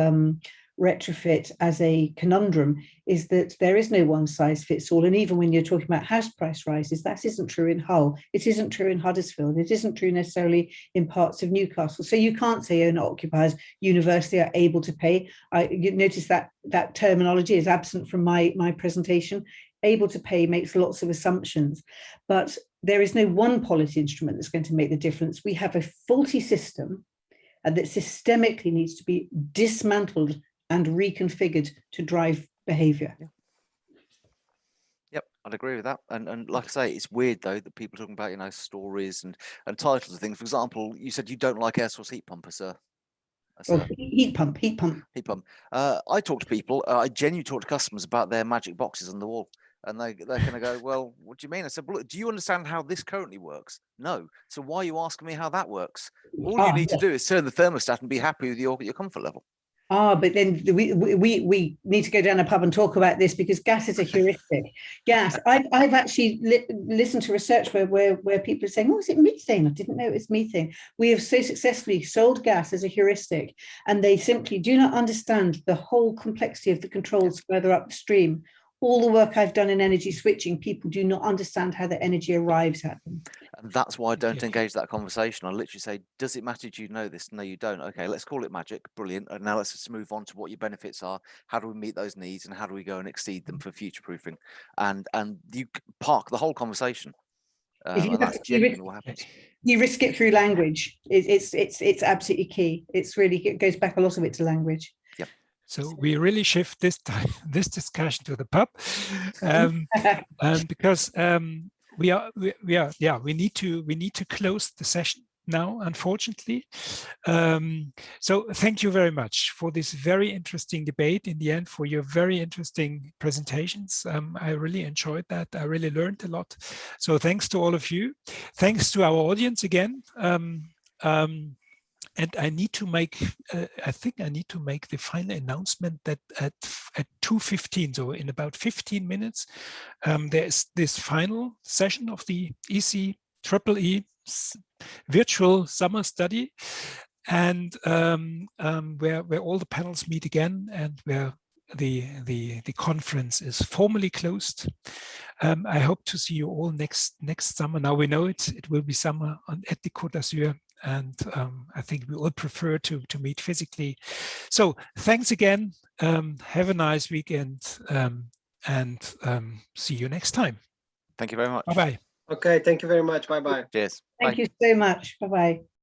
retrofit as a conundrum is that there is no one size fits all. And even when you're talking about house price rises, that isn't true in Hull. It isn't true in Huddersfield. It isn't true necessarily in parts of Newcastle. So you can't say owner occupiers universally are able to pay. You notice that terminology is absent from my presentation. Able to pay makes lots of assumptions, but there is no one policy instrument that's going to make the difference. We have a faulty system that systemically needs to be dismantled and reconfigured to drive behavior. Yep, I'd agree with that. And like I say, it's weird though that people are talking about stories and titles of things. For example, you said you don't like air source heat pump as a heat pump. I talk to people. I genuinely talk to customers about their magic boxes on the wall. And they're going to go, well, what do you mean? I said, well, look, do you understand how this currently works? No. So why are you asking me how that works? All you need to do is turn the thermostat and be happy with your comfort level. But then we need to go down a pub and talk about this, because gas is a heuristic. Gas. I've actually listened to research where people are saying, oh, is it methane? I didn't know it was methane. We have so successfully sold gas as a heuristic, and they simply do not understand the whole complexity of the controls further upstream. All the work I've done in energy switching, people do not understand how the energy arrives at them. And that's why I don't engage that conversation. I literally say, does it matter? Do you know this? No, you don't. Okay, let's call it magic. Brilliant. And now let's just move on to what your benefits are. How do we meet those needs, and how do we go and exceed them for future proofing? And you park the whole conversation. And that's genuinely what happens. You risk it through language. It's absolutely key. It goes back a lot of it to language. Yep. So we really shift this discussion to the pub, because we need to close the session now, unfortunately. So thank you very much for this very interesting debate. In the end, for your very interesting presentations. I really enjoyed that. I really learned a lot. So thanks to all of you. Thanks to our audience again. And I need to make, I think I need to make the final announcement that at 2:15, so in about 15 minutes, there is this final session of the eceee virtual summer study, and where all the panels meet again, and where the conference is formally closed. I hope to see you all next summer. Now we know it will be summer at the Côte d'Azur and I think we all prefer to meet physically. So thanks again. Have a nice weekend, and see you next time. Thank you very much. Bye-bye. Okay, thank you very much. Bye-bye. Cheers. Thank Bye. you so much. Bye-bye.